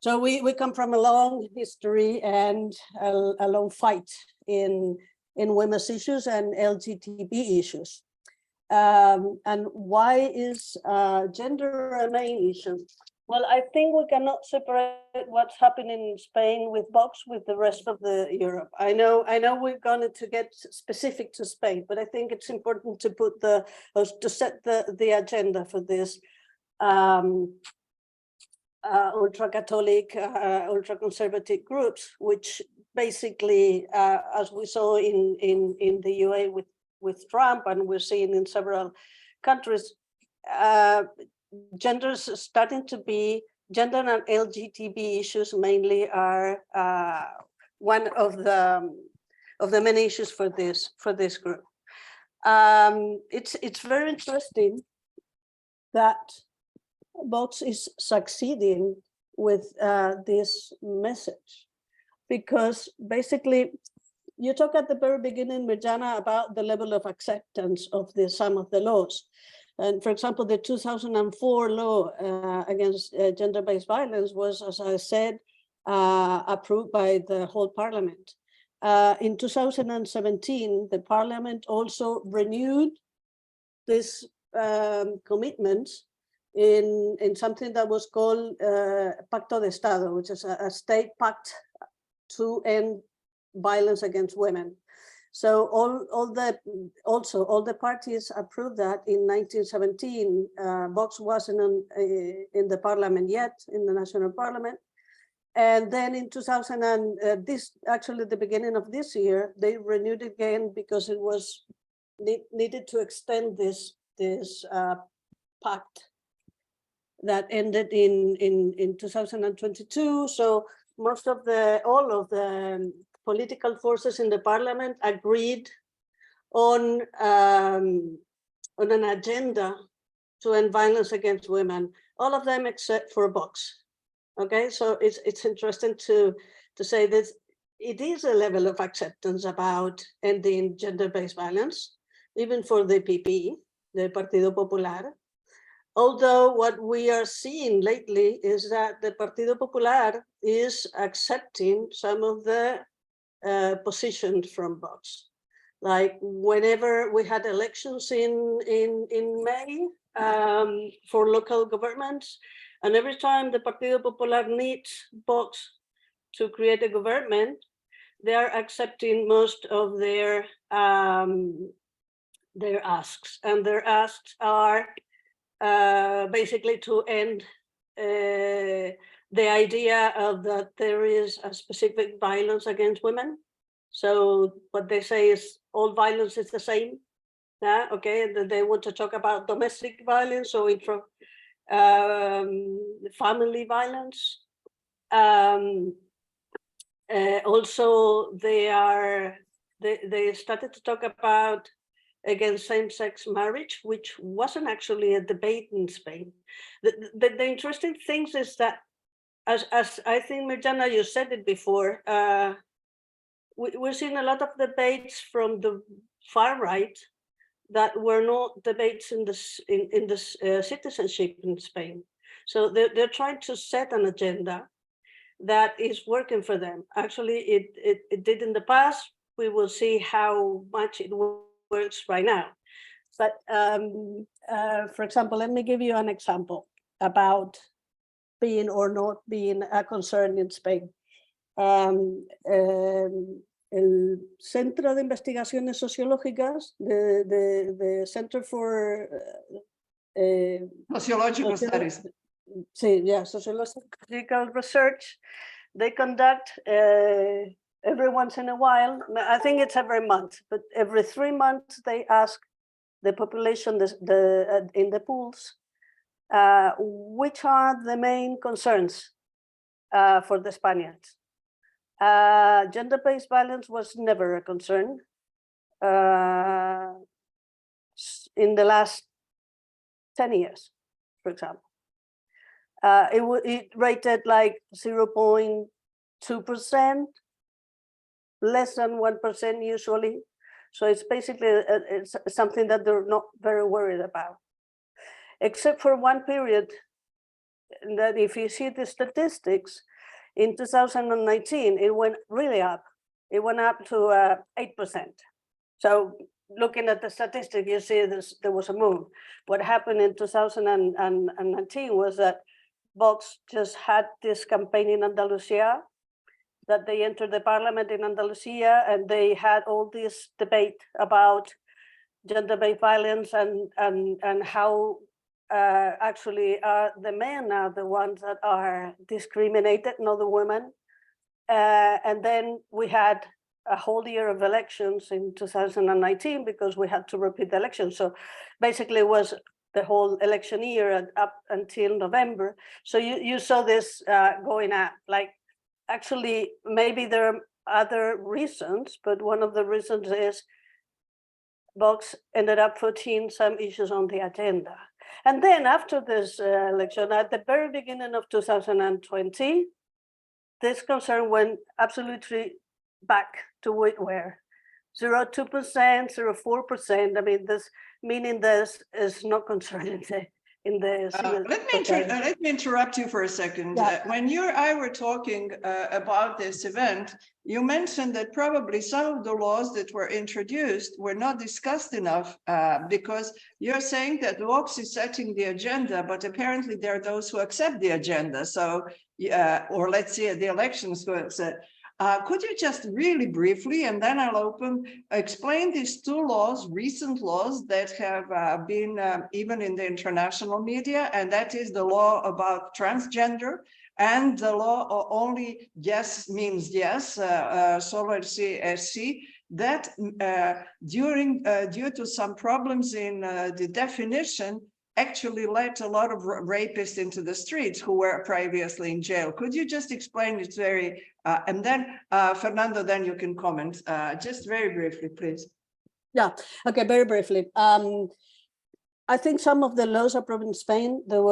So we come from a long history and a long fight in women's issues and LGBT issues. And why is gender a main issue? Well, I think we cannot separate what's happening in Spain with Vox with the rest of Europe. I know we're going to get specific to Spain, but I think it's important to put to set the agenda for this ultra-Catholic, ultra-conservative groups, which basically, as we saw in the UA with Trump, and we're seeing in several countries, gender and LGBT issues mainly are one of the main issues for this group. It's very interesting that Vox is succeeding with this message, because basically you talk at the very beginning, Mirjana, about the level of acceptance of some of the laws. And for example, the 2004 law against gender-based violence was, as I said, approved by the whole parliament. In 2017, the parliament also renewed this commitment in something that was called Pacto de Estado, which is a state pact to end violence against women. So all the parties approved that in 1917. Vox wasn't in the parliament yet, in the national parliament. And then in 2000, actually the beginning of this year, they renewed it again because it was needed to extend this pact that ended in 2022. So all of the political forces in the parliament agreed on an agenda to end violence against women, all of them except for Vox. Okay, so it's interesting to say that it is a level of acceptance about ending gender-based violence, even for the PP, the Partido Popular. Although what we are seeing lately is that the Partido Popular is accepting some of the positions from Vox. Like whenever we had elections in May for local governments, and every time the Partido Popular needs Vox to create a government, they are accepting most of their asks, and their asks are basically to end the idea of that there is a specific violence against women. So what they say is all violence is the same. Yeah, okay, and they want to talk about domestic violence or family violence. Also, they started to talk about against same-sex marriage, which wasn't actually a debate in Spain. The interesting thing is that, as I think, Mirjana, you said it before, we're seeing a lot of debates from the far right that were not debates in this citizenship in Spain. So they're trying to set an agenda that is working for them. Actually, it did in the past. We will see how much it works right now. But for example, let me give you an example about being or not being a concern in Spain. El Centro de Investigaciones Sociológicas, the Center for Sociological studies. Sí, yeah, sociological research. They conduct every once in a while, I think it's every month, but every 3 months they ask the population in the pools which are the main concerns for the Spaniards. Gender-based violence was never a concern. in the last 10 years, for example. It rated like 0.2%, less than 1% usually. So it's basically it's something that they're not very worried about, except for one period that if you see the statistics, in 2019, it went really up. It went up to 8%. So looking at the statistic, you see there was a move. What happened in 2019 was that Vox just had this campaign in Andalusia, that they entered the parliament in Andalusia, and they had all this debate about gender-based violence and how actually the men are the ones that are discriminated, not the women. And then we had a whole year of elections in 2019 because we had to repeat the election. So basically it was the whole election year up until November. So you saw this going up. Like, actually, maybe there are other reasons, but one of the reasons is Vox ended up putting some issues on the agenda. And then after this election, at the very beginning of 2020, this concern went absolutely back to where it were. 0.2%, 0.4%. I mean, this meaning this is not concerning in the let me interrupt you for a second. Yeah. When you and I were talking about this event, you mentioned that probably some of the laws that were introduced were not discussed enough because you're saying that Vox is setting the agenda, but apparently there are those who accept the agenda. So, or let's say the elections were set. Could you just really briefly, and then I'll explain these two laws, recent laws that have been even in the international media, and that is the law about transgender and the law only yes means yes, solo SC, that due to some problems in the definition, actually led a lot of rapists into the streets who were previously in jail. Could you just explain it very, and then Fernando, then you can comment, just very briefly, please. Yeah, okay, very briefly. I think some of the laws approved in Spain, there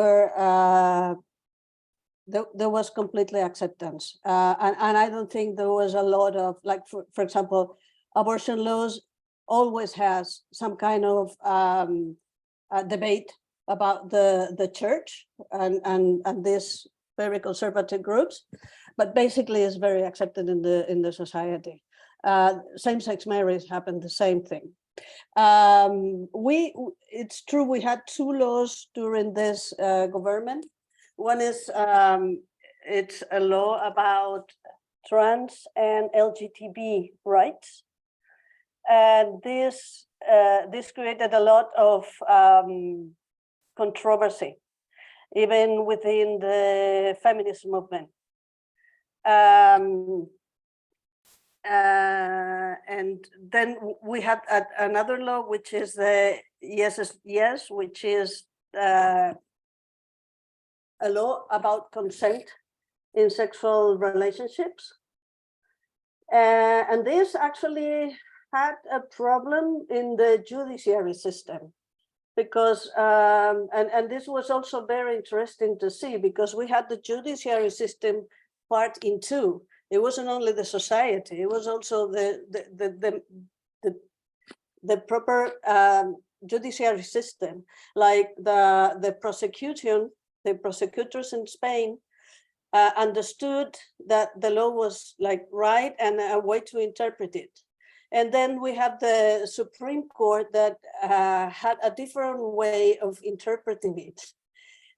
was completely acceptance. And I don't think there was a lot of, like, for example, abortion laws always has some kind of debate about the church and these very conservative groups, but basically is very accepted in the society. Same-sex marriage happened the same thing. It's true we had two laws during this government. One is it's a law about trans and LGBT rights, and this created a lot of controversy, even within the feminist movement. And then we had another law, which is the yes is yes, which is a law about consent in sexual relationships. And this actually had a problem in the judiciary system, because and this was also very interesting to see, because we had the judiciary system part in two. It wasn't only the society; it was also the proper judiciary system. Like the prosecutors in Spain understood that the law was like right and a way to interpret it. And then we have the Supreme Court that had a different way of interpreting it.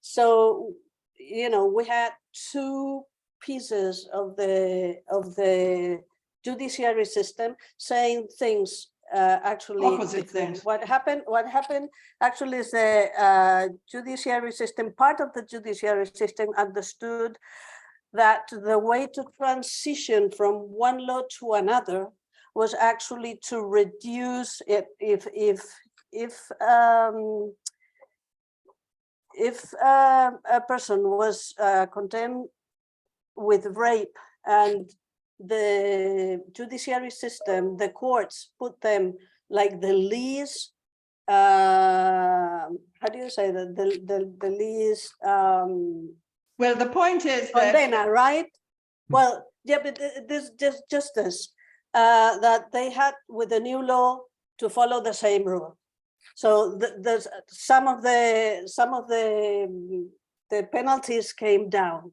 So, you know, we had two pieces of the judiciary system saying things actually opposite things. What happened actually is the judiciary system, part of the judiciary system understood that the way to transition from one law to another was actually to reduce it if a person was condemned with rape and the judiciary system, the courts put them like the least how do you say that, the least Well, the point is that condena, right? Well, yeah, but this just this that they had with the new law to follow the same rule. So there's some of the penalties came down.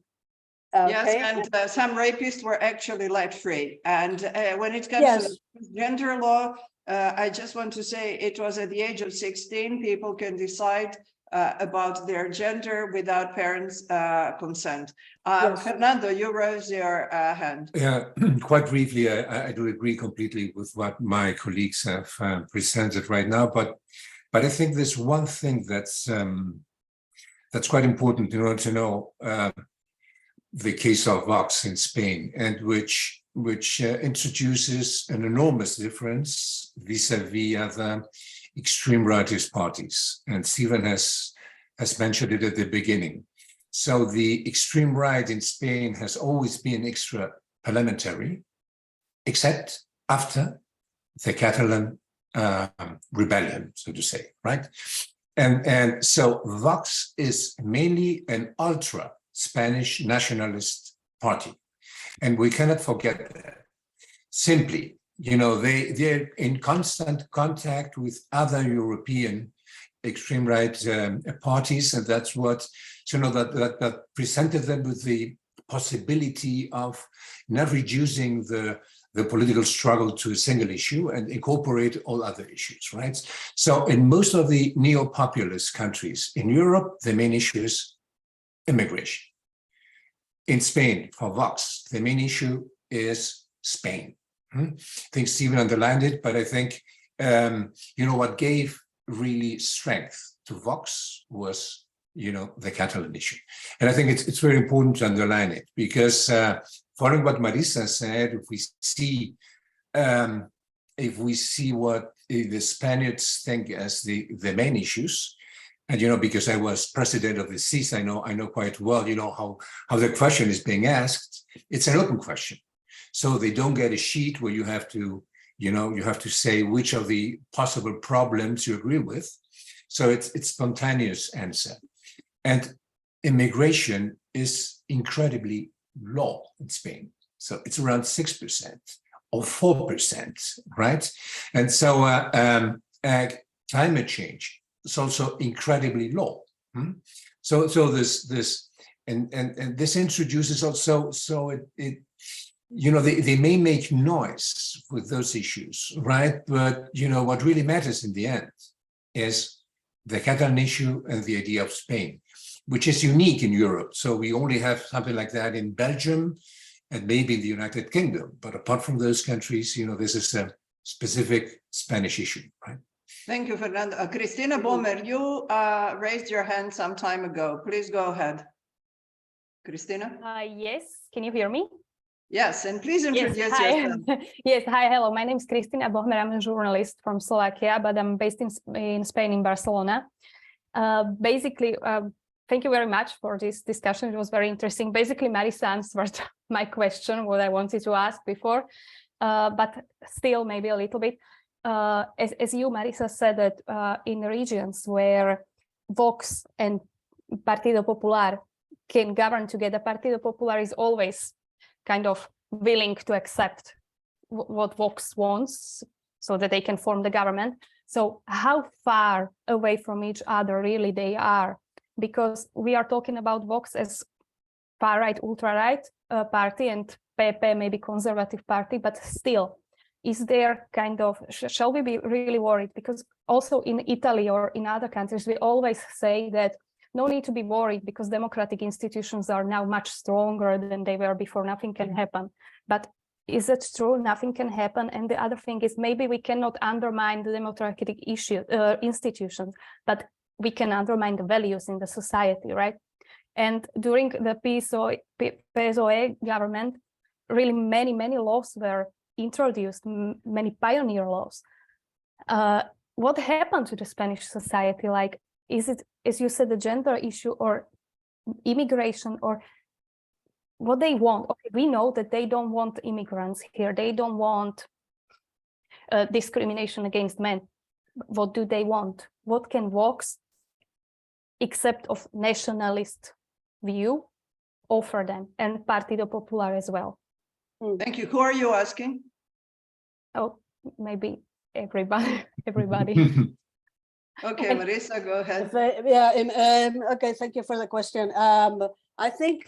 yes, Okay. and some rapists were actually let free. And when it comes Yes. to gender law, I just want to say it was at the age of 16, people can decide about their gender without parents' consent. Yes. Fernando, you rose your hand. Yeah, quite briefly, I do agree completely with what my colleagues have presented right now, but I think there's one thing that's quite important in order to know the case of Vox in Spain, and which introduces an enormous difference vis-a-vis other extreme rightist parties. And Stephen has mentioned it at the beginning. So the extreme right in Spain has always been extra parliamentary, except after the Catalan rebellion, so to say, right? And so Vox is mainly an ultra Spanish nationalist party. And we cannot forget that. Simply, they're in constant contact with other European extreme right parties, and that's what, that presented them with the possibility of not reducing the political struggle to a single issue and incorporate all other issues, right? So in most of the neo-populist countries in Europe, the main issue is immigration. In Spain, for Vox, the main issue is Spain. I think Stephen underlined it, but I think, what gave really strength to Vox was, the Catalan issue. And I think it's very important to underline it, because following what Marisa said, if we see what the Spaniards think as the main issues, and because I was president of the CIS, I know quite well, how the question is being asked. It's an open question, so they don't get a sheet where you have to say which of the possible problems you agree with. So it's spontaneous answer, and immigration is incredibly low in Spain. So it's around 6% or 4%, right? And so climate change is also incredibly low. So this and this introduces also, so it they may make noise with those issues, right? But what really matters in the end is the Catalan issue and the idea of Spain, which is unique in Europe. So we only have something like that in Belgium and maybe in the United Kingdom. But apart from those countries, this is a specific Spanish issue, right? Thank you, Fernando. Cristina Bomer, you raised your hand some time ago. Please go ahead. Cristina? Yes, can you hear me? Yes, and please introduce yourself. Yes, hi, hello. My name is Cristina Bomer. I'm a journalist from Slovakia, but I'm based in Spain, in Barcelona. Basically, thank you very much for this discussion. It was very interesting. Basically, Marisa answered my question, what I wanted to ask before, but still maybe a little bit. As you, Marisa, said that in regions where Vox and Partido Popular can govern together, Partido Popular is always kind of willing to accept what Vox wants so that they can form the government. So how far away from each other really they are? Because we are talking about Vox as far-right, ultra-right party, and PP maybe conservative party, but still, is there kind of, shall we be really worried? Because also in Italy or in other countries, we always say that no need to be worried because democratic institutions are now much stronger than they were before, nothing can happen. But is it true? Nothing can happen. And the other thing is maybe we cannot undermine the democratic institutions, but we can undermine the values in the society, right? And during the PSOE government, really many laws were introduced, many pioneer laws. What happened to the Spanish society? Like, is it, as you said, the gender issue or immigration or what they want? Okay, we know that they don't want immigrants here. They don't want discrimination against men. what do they want? What can Vox, except of nationalist view, offer them, and Partido Popular as well? Thank you. Who are you asking? Oh, maybe everybody. Okay, Marisa, go ahead. Okay, thank you for the question. I think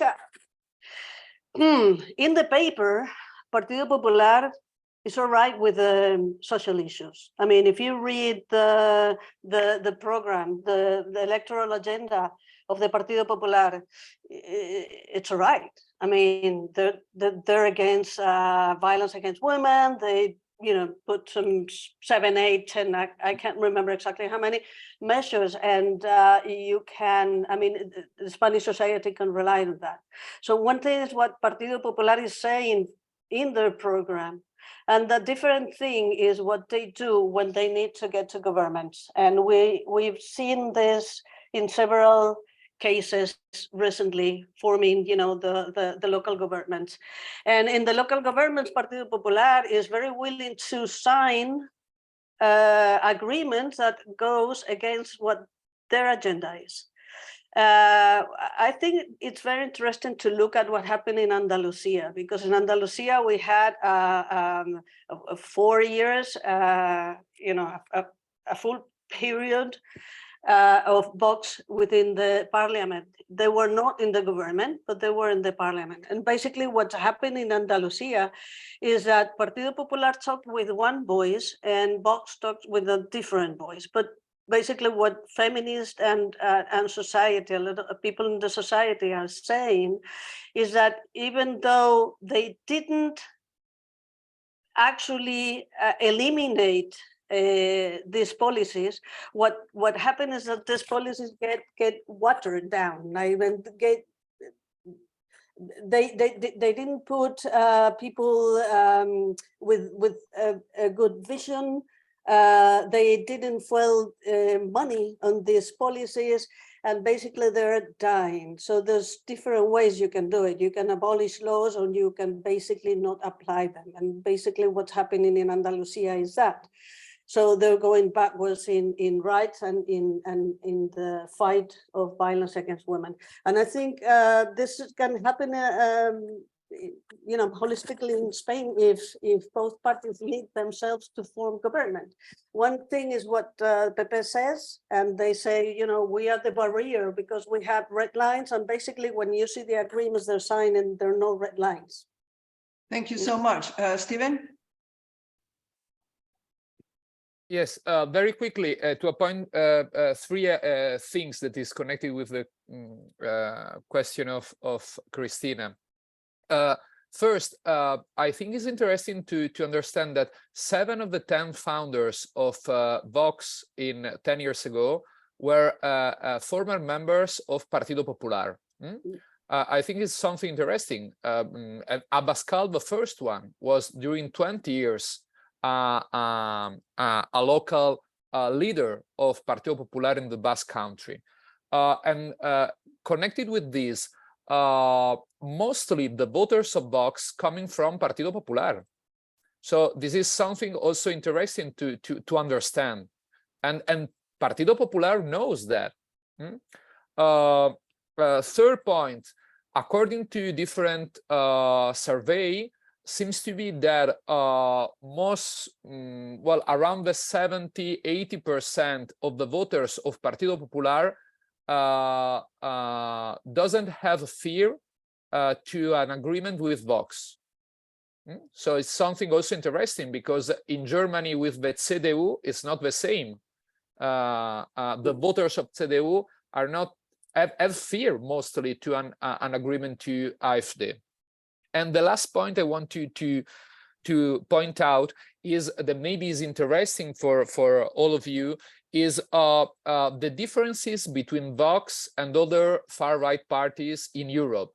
in the paper, Partido Popular is all right with social issues. I mean, if you read the program, the electoral agenda of the Partido Popular, it's all right. I mean, they're against violence against women. They, put some 7, 8, 10, I can't remember exactly how many measures, and you can, I mean, the Spanish society can rely on that. So one thing is what Partido Popular is saying in their program, and the different thing is what they do when they need to get to governments. And we've seen this in several cases recently, forming, the local governments. And in the local governments, Partido Popular is very willing to sign agreements that goes against what their agenda is. I think it's very interesting to look at what happened in Andalusia, because in Andalusia we had 4 years, a full period of Vox within the parliament. They were not in the government, but they were in the parliament. And basically what happened in Andalusia is that Partido Popular talked with one voice and Vox talked with a different voice. But basically what feminists and society, a lot of people in the society are saying is that even though they didn't actually eliminate these policies, what happened is that these policies get watered down. They didn't put people with a good vision. They didn't fuel money on these policies, and basically they're dying. So there's different ways you can do it. You can abolish laws, or you can basically not apply them. And basically what's happening in Andalusia is that. So they're going backwards in rights and in the fight of violence against women. And I think this can happen, holistically in Spain if both parties need themselves to form government. One thing is what Pepe says, and they say, we are the barrier because we have red lines. And basically, when you see the agreements they're signing, there are no red lines. Thank you so much. Stephen? Yes, very quickly to a point, 3 things that is connected with the question of Christina. First, I think it's interesting to understand that 7 of the 10 founders of Vox 10 years ago were former members of Partido Popular. I think it's something interesting. And Abascal, the first one, was during 20 years a local leader of Partido Popular in the Basque Country. And connected with this, mostly the voters of Vox coming from Partido Popular. So this is something also interesting to understand. And Partido Popular knows that. Third point, according to different survey, seems to be that around the 70–80% of the voters of Partido Popular doesn't have fear to an agreement with Vox. So it's something also interesting, because in Germany with the CDU, it's not the same. The voters of CDU are not have fear mostly to an agreement to AfD. And the last point I want to point out is that maybe is interesting for all of you is the differences between Vox and other far-right parties in Europe.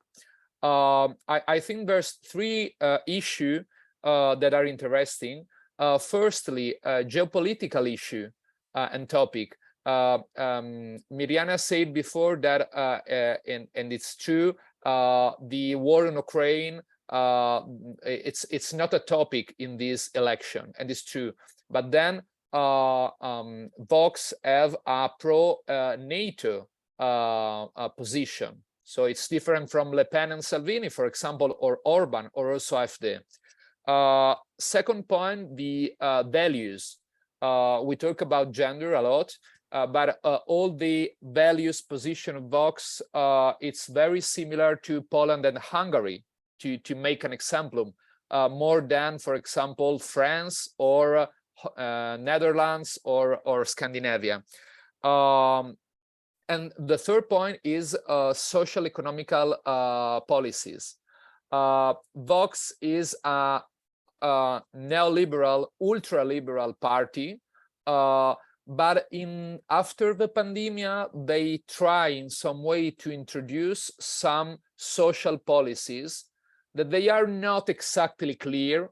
I think there's 3 issues that are interesting. Firstly, geopolitical issue and topic. Mirjana said before that, and it's true, the war in Ukraine, it's not a topic in this election, and it's true. But then Vox have a pro-NATO position. So it's different from Le Pen and Salvini, for example, or Orban, or also AfD. Second point, the values. We talk about gender a lot, but all the values position of Vox, it's very similar to Poland and Hungary, to make an example, more than, for example, France or Netherlands or Scandinavia. And the third point is social economical policies. Vox is a neoliberal, ultra-liberal party, but after the pandemic, they try in some way to introduce some social policies that they are not exactly clear.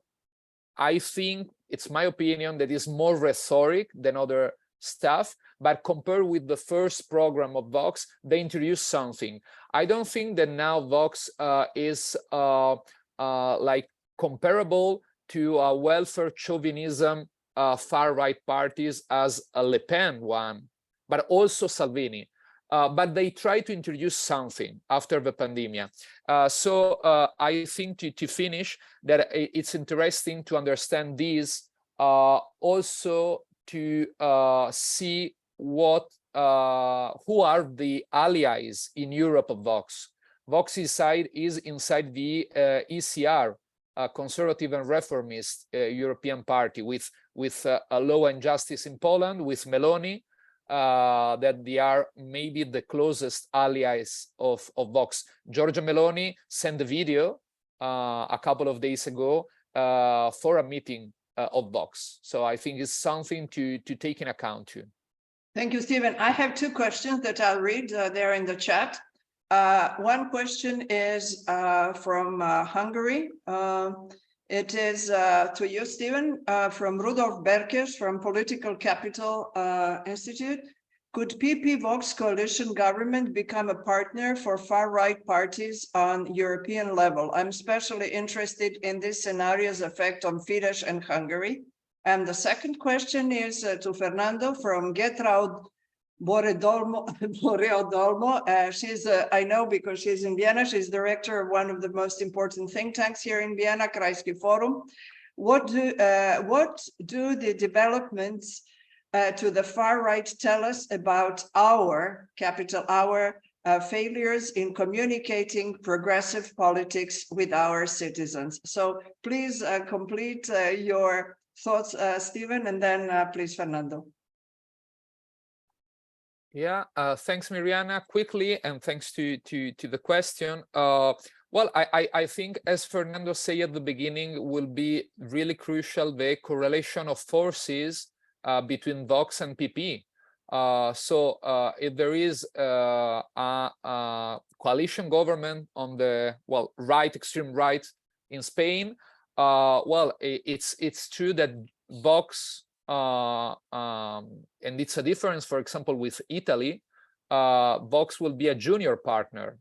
I think it's my opinion that is more rhetoric than other stuff, but compared with the first program of Vox, they introduced something. I don't think that now Vox is like comparable to a welfare chauvinism far-right parties as a Le Pen one, but also Salvini. But they try to introduce something after the pandemic. So I think to finish, that it's interesting to understand this, also to see what who are the allies in Europe of Vox. Vox is inside the ECR, conservative and reformist European party, with a law and justice in Poland, with Meloni, that they are maybe the closest allies of Vox. Giorgia Meloni sent a video a couple of days ago for a meeting of Vox. So I think it's something to take in account too. Thank you, Stephen. I have two questions that I'll read. They're in the chat. One question is from Hungary. It is to you, Stephen, from Rudolf Berkes from Political Capital Institute. Could PP Vox coalition government become a partner for far-right parties on European level? I'm especially interested in this scenario's effect on Fidesz and Hungary. And the second question is to Fernando from Gertraud Boreodolmo. She's, I know because she's in Vienna, she's director of one of the most important think tanks here in Vienna, Kreisky Forum. What do the developments to the far right tell us about our, capital our, failures in communicating progressive politics with our citizens? So please complete your thoughts, Stephen, and then please, Fernando. Yeah, thanks, Mariana. Quickly, and thanks to the question. Well, I think, as Fernando said at the beginning, will be really crucial the correlation of forces between Vox and PP. So if there is a coalition government on the right, extreme right in Spain, well, it's true that Vox, and it's a difference, for example, with Italy, Vox will be a junior partner.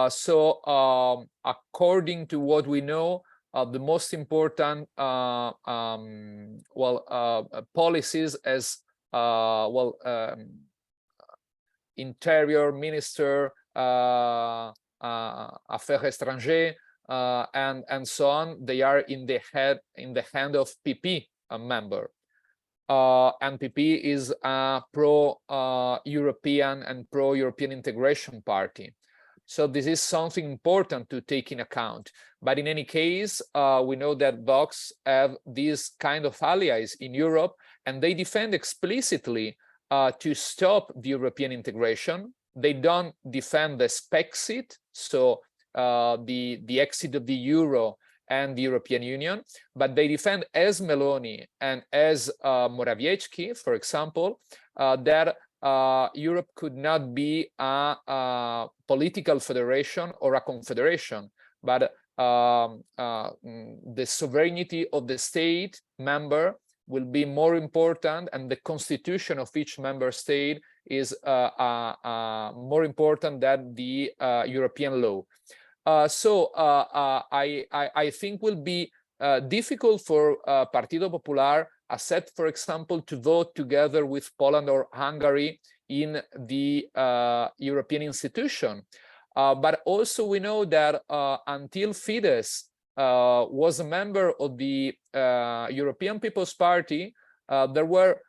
So according to what we know, the most important policies as Interior Minister, Affaires Étrangères, and so on, they are in the hand of PP, a member, and PP is a pro-European and pro-European integration party. So this is something important to take in account. But in any case, we know that Vox have these kind of allies in Europe, and they defend explicitly to stop the European integration. They don't defend the Spexit, so the exit of the euro and the European Union, but they defend, as Meloni and as Morawiecki, for example, that Europe could not be a political federation or a confederation, but the sovereignty of the state member will be more important, and the constitution of each member state is more important than the European law. So I think will be difficult for Partido Popular accept, for example, to vote together with Poland or Hungary in the European institution. But also we know that until Fidesz was a member of the European People's Party, there were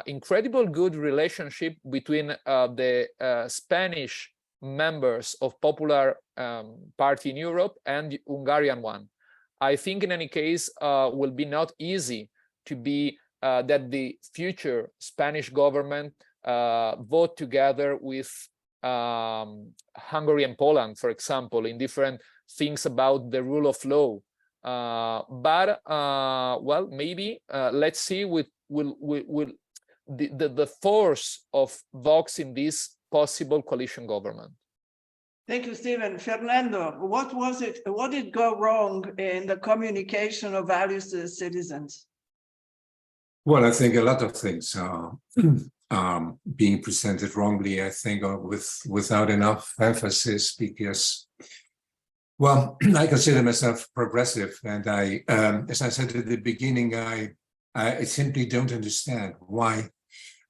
incredible good relationship between the Spanish members of Popular Party in Europe and the Hungarian one. I think in any case will be not easy to be that the future Spanish government vote together with Hungary and Poland, for example, in different things about the rule of law. Well, maybe let's see with the force of Vox in this possible coalition government. Thank you, Stephen. Fernando, what was it? What did go wrong in the communication of values to the citizens? Well, I think a lot of things are being presented wrongly, I think, or without enough emphasis, because, well, I consider myself progressive, and I, as I said at the beginning, I simply don't understand why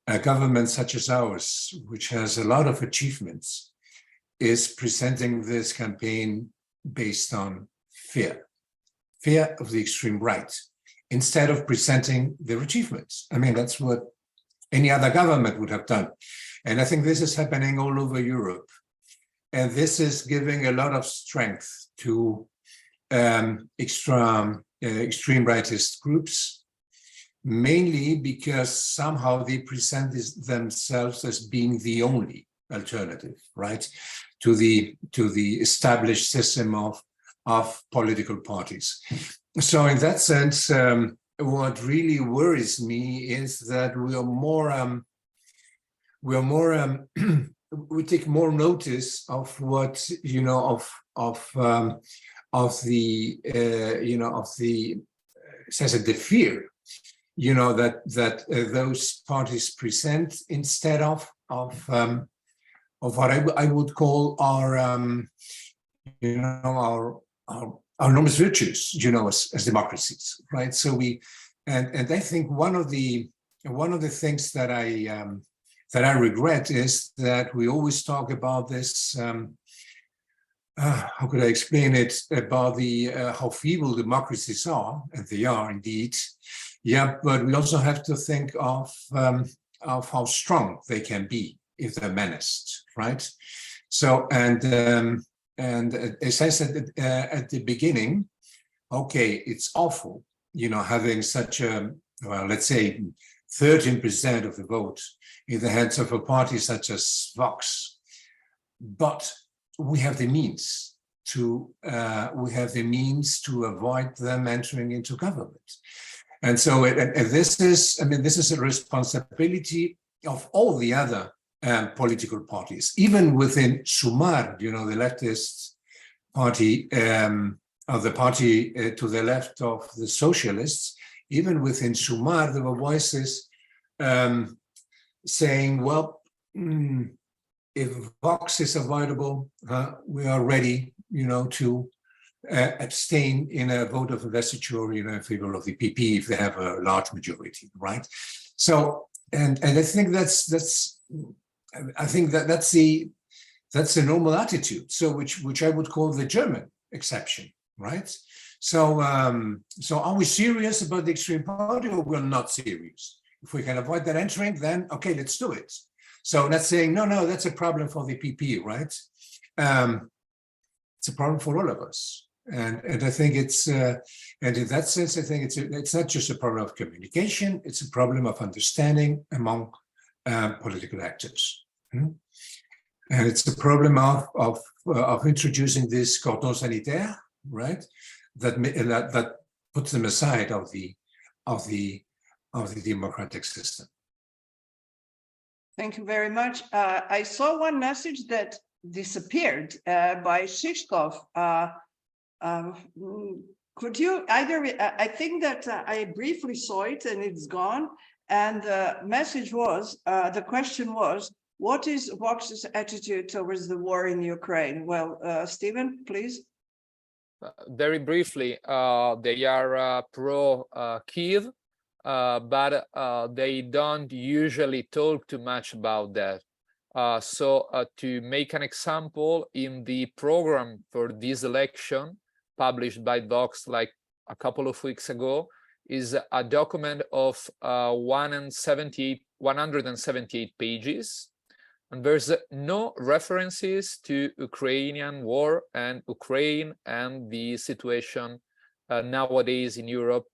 a government such as ours, which has a lot of achievements, is presenting this campaign based on fear of the extreme right, instead of presenting their achievements. I mean, that's what any other government would have done. And I think this is happening all over Europe. And this is giving a lot of strength to extreme rightist groups, mainly because somehow they present themselves as being the only alternative, right, to the established system of political parties. So in that sense, what really worries me is that we take more notice of what, you know, of the the fear, you know, that those parties present, instead of what I would call our enormous virtues, you know, as democracies, right? So and I think one of the things that I regret is that we always talk about this. How could I explain it? About the how feeble democracies are, and they are indeed. Yeah, but we also have to think of how strong they can be if they're menaced, right? So and as I said at the beginning, okay, it's awful, you know, having such a, well, let's say 13% of the vote in the hands of a party such as Vox, but we have the means to avoid them entering into government. And so this is, I mean, this is a responsibility of all the other political parties, even within Sumar, you know, the leftist party, or the party to the left of the socialists. Even within Sumar, there were voices saying, well, if Vox is avoidable, we are ready, you know, to abstain in a vote of investiture, you know, in favor of the PP if they have a large majority, right? So, and I think that's the normal attitude. So, which I would call the German exception, right? So, so are we serious about the extreme party, or we're not serious? If we can avoid that entering, then okay, let's do it. So not saying no, that's a problem for the PP, right? It's a problem for all of us, and I think it's and in that sense, I think it's not just a problem of communication; it's a problem of understanding among political actors, and it's a problem of introducing this cordon sanitaire, right? That puts them aside of the democratic system. Thank you very much. I saw one message that disappeared by Shishkov. Could you either, I think that I briefly saw it and it's gone. And the message was, the question was, what is Vox's attitude towards the war in Ukraine? Well, Stephen, please. Very briefly, they are pro-Kiev. but they don't usually talk too much about that. So to make an example, in the program for this election, published by Vox like a couple of weeks ago, is a document of 178 pages, and there's no references to Ukrainian war and Ukraine and the situation nowadays in Europe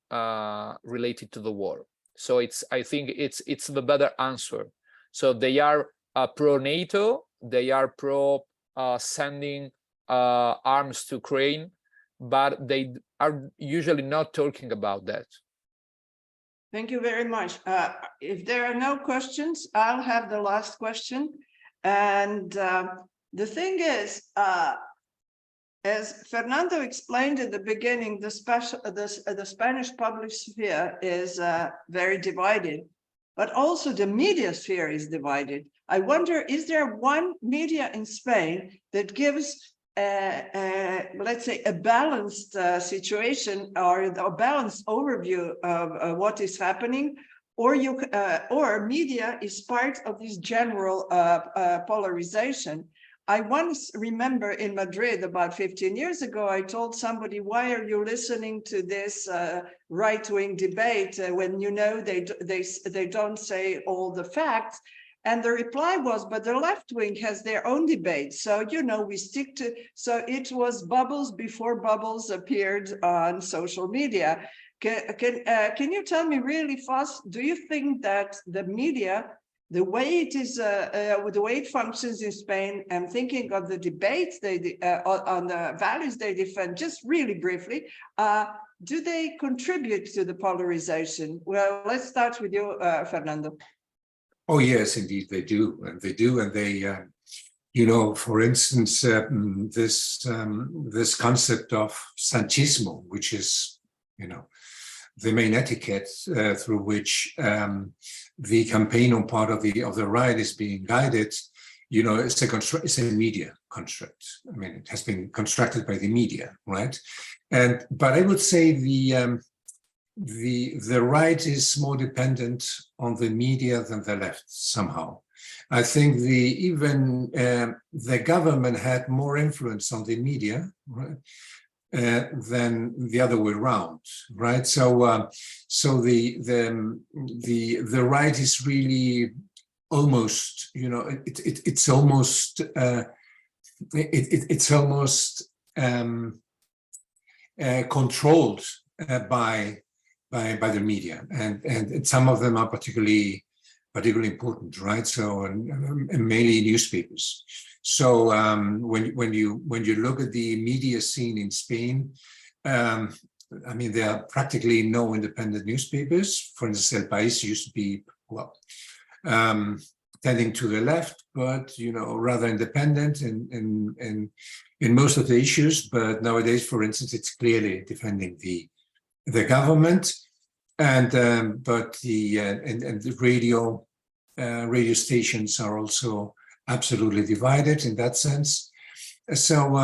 related to the war. So I think it's the better answer. So they are pro-NATO, they are pro sending arms to Ukraine, but they are usually not talking about that. Thank you very much. If there are no questions, I'll have the last question. And the thing is, as Fernando explained at the beginning, the Spanish public sphere is very divided, but also the media sphere is divided. I wonder, is there one media in Spain that gives, let's say, a balanced situation or a balanced overview of what is happening, or media is part of this general polarization? I once remember in Madrid about 15 years ago, I told somebody, why are you listening to this right-wing debate when you know they don't say all the facts? And the reply was, but the left wing has their own debate. So, you know, we stick to, so it was bubbles before bubbles appeared on social media. Can you tell me really fast, do you think that the media, the way it is, the way it functions in Spain, I'm thinking of the debates on the values they defend, just really briefly, do they contribute to the polarization? Well, let's start with you, Fernando. Oh, yes, indeed, they do. And they do. And they, you know, for instance, this concept of Sanchismo, which is, you know, the main etiquette through which the campaign on part of the right is being guided, you know, it's a media construct. I mean, it has been constructed by the media, right? But I would say the right is more dependent on the media than the left somehow. I think even the government had more influence on the media, right, than the other way around, right? So the right is really almost, you know, it's almost controlled by the media, and some of them are particularly important, right? So and mainly newspapers. So when you look at the media scene in Spain, I mean, there are practically no independent newspapers. For instance, El País used to be, well, tending to the left, but, you know, rather independent in most of the issues. But nowadays, for instance, it's clearly defending the government, but the radio stations are also absolutely divided in that sense. So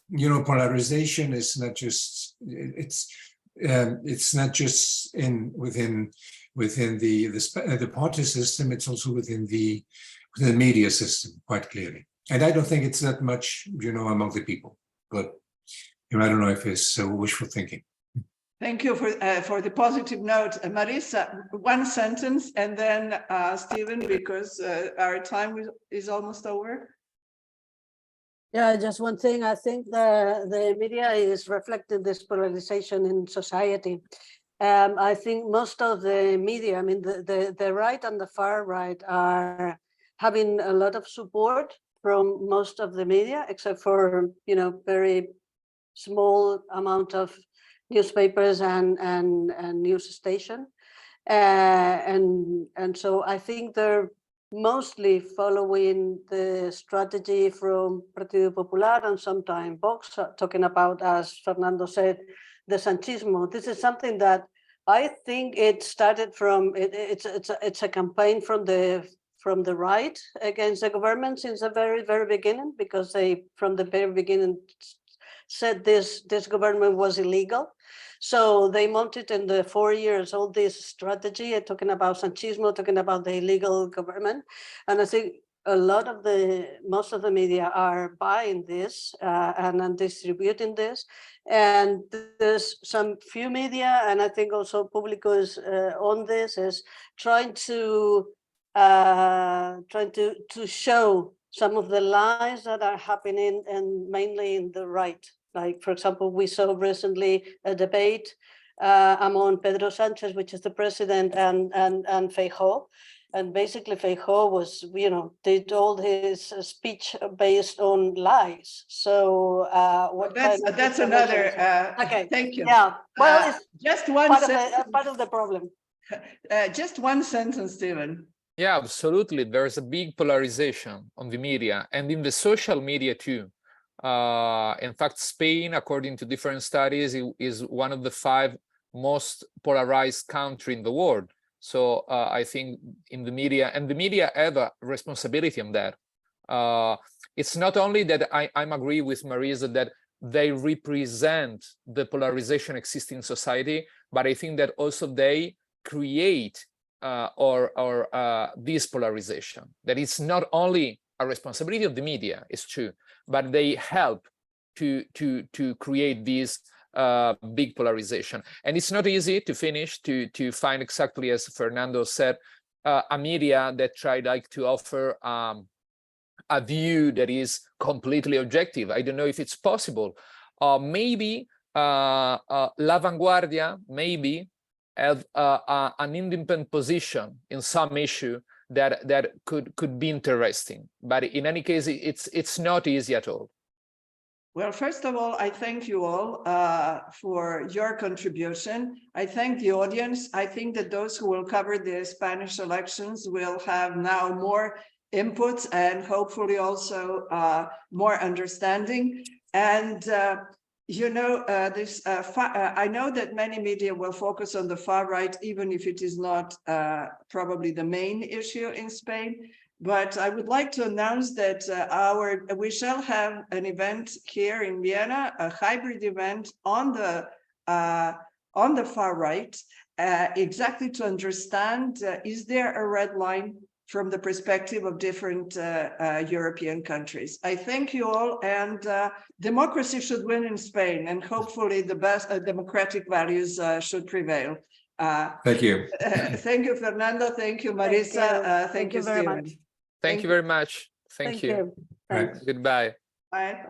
you know, polarization is not just it's not just within the party system. It's also within the media system, quite clearly. And I don't think it's that much, you know, among the people. But you know, I don't know if it's wishful thinking. Thank you for the positive note. Marisa, one sentence, and then Stephen, because our time is almost over. Yeah, just one thing. I think the media is reflecting this polarization in society. I think most of the media, I mean, the right and the far right are having a lot of support from most of the media, except for, you know, very small amount of newspapers and news station, and so I think they're mostly following the strategy from Partido Popular and sometimes Vox, talking about, as Fernando said, the Sanchismo. This is something that I think it started from it's a campaign from the right against the government since the very beginning, because they from the very beginning said this government was illegal. So they mounted in the 4 years all this strategy, talking about Sanchismo, talking about the illegal government. And I think most of the media are buying this and distributing this. And there's some few media, and I think also Público is on this, is trying to show some of the lies that are happening, and mainly in the right. Like, for example, we saw recently a debate among Pedro Sanchez, which is the president, and Feijóo. And basically Feijóo was, did all his speech based on lies. So that's another, okay. Thank you. Yeah, well, it's just one part of the problem. Just one sentence, Stephen. Yeah, absolutely. There's a big polarization on the media and in the social media too. In fact, Spain, according to different studies, is one of the 5 most polarized countries in the world. So I think in the media, and the media have a responsibility on that. It's not only that I'm agree with Marisa that they represent the polarization existing in society, but I think that also they create this polarization. That it's not only a responsibility of the media, it's true, but they help to create this big polarization. And it's not easy to finish to find, exactly as Fernando said, a media that try to offer a view that is completely objective. I don't know if it's possible. Maybe La Vanguardia maybe have an independent position in some issue that could be interesting, but in any case it's not easy at all. Well, first of all, I thank you all for your contribution. I thank the audience. I think that those who will cover the Spanish elections will have now more inputs and hopefully also more understanding. And I know that many media will focus on the far right, even if it is not probably the main issue in Spain. But I would like to announce that we shall have an event here in Vienna, a hybrid event on the far right, exactly to understand, is there a red line from the perspective of different European countries. I thank you all, and democracy should win in Spain, and hopefully the best democratic values should prevail. Thank you. Thank you, Fernando. Thank you, Marisa. Thank you, very Stephen. much. Thank you very much. Thank you. Thanks. Goodbye. Bye.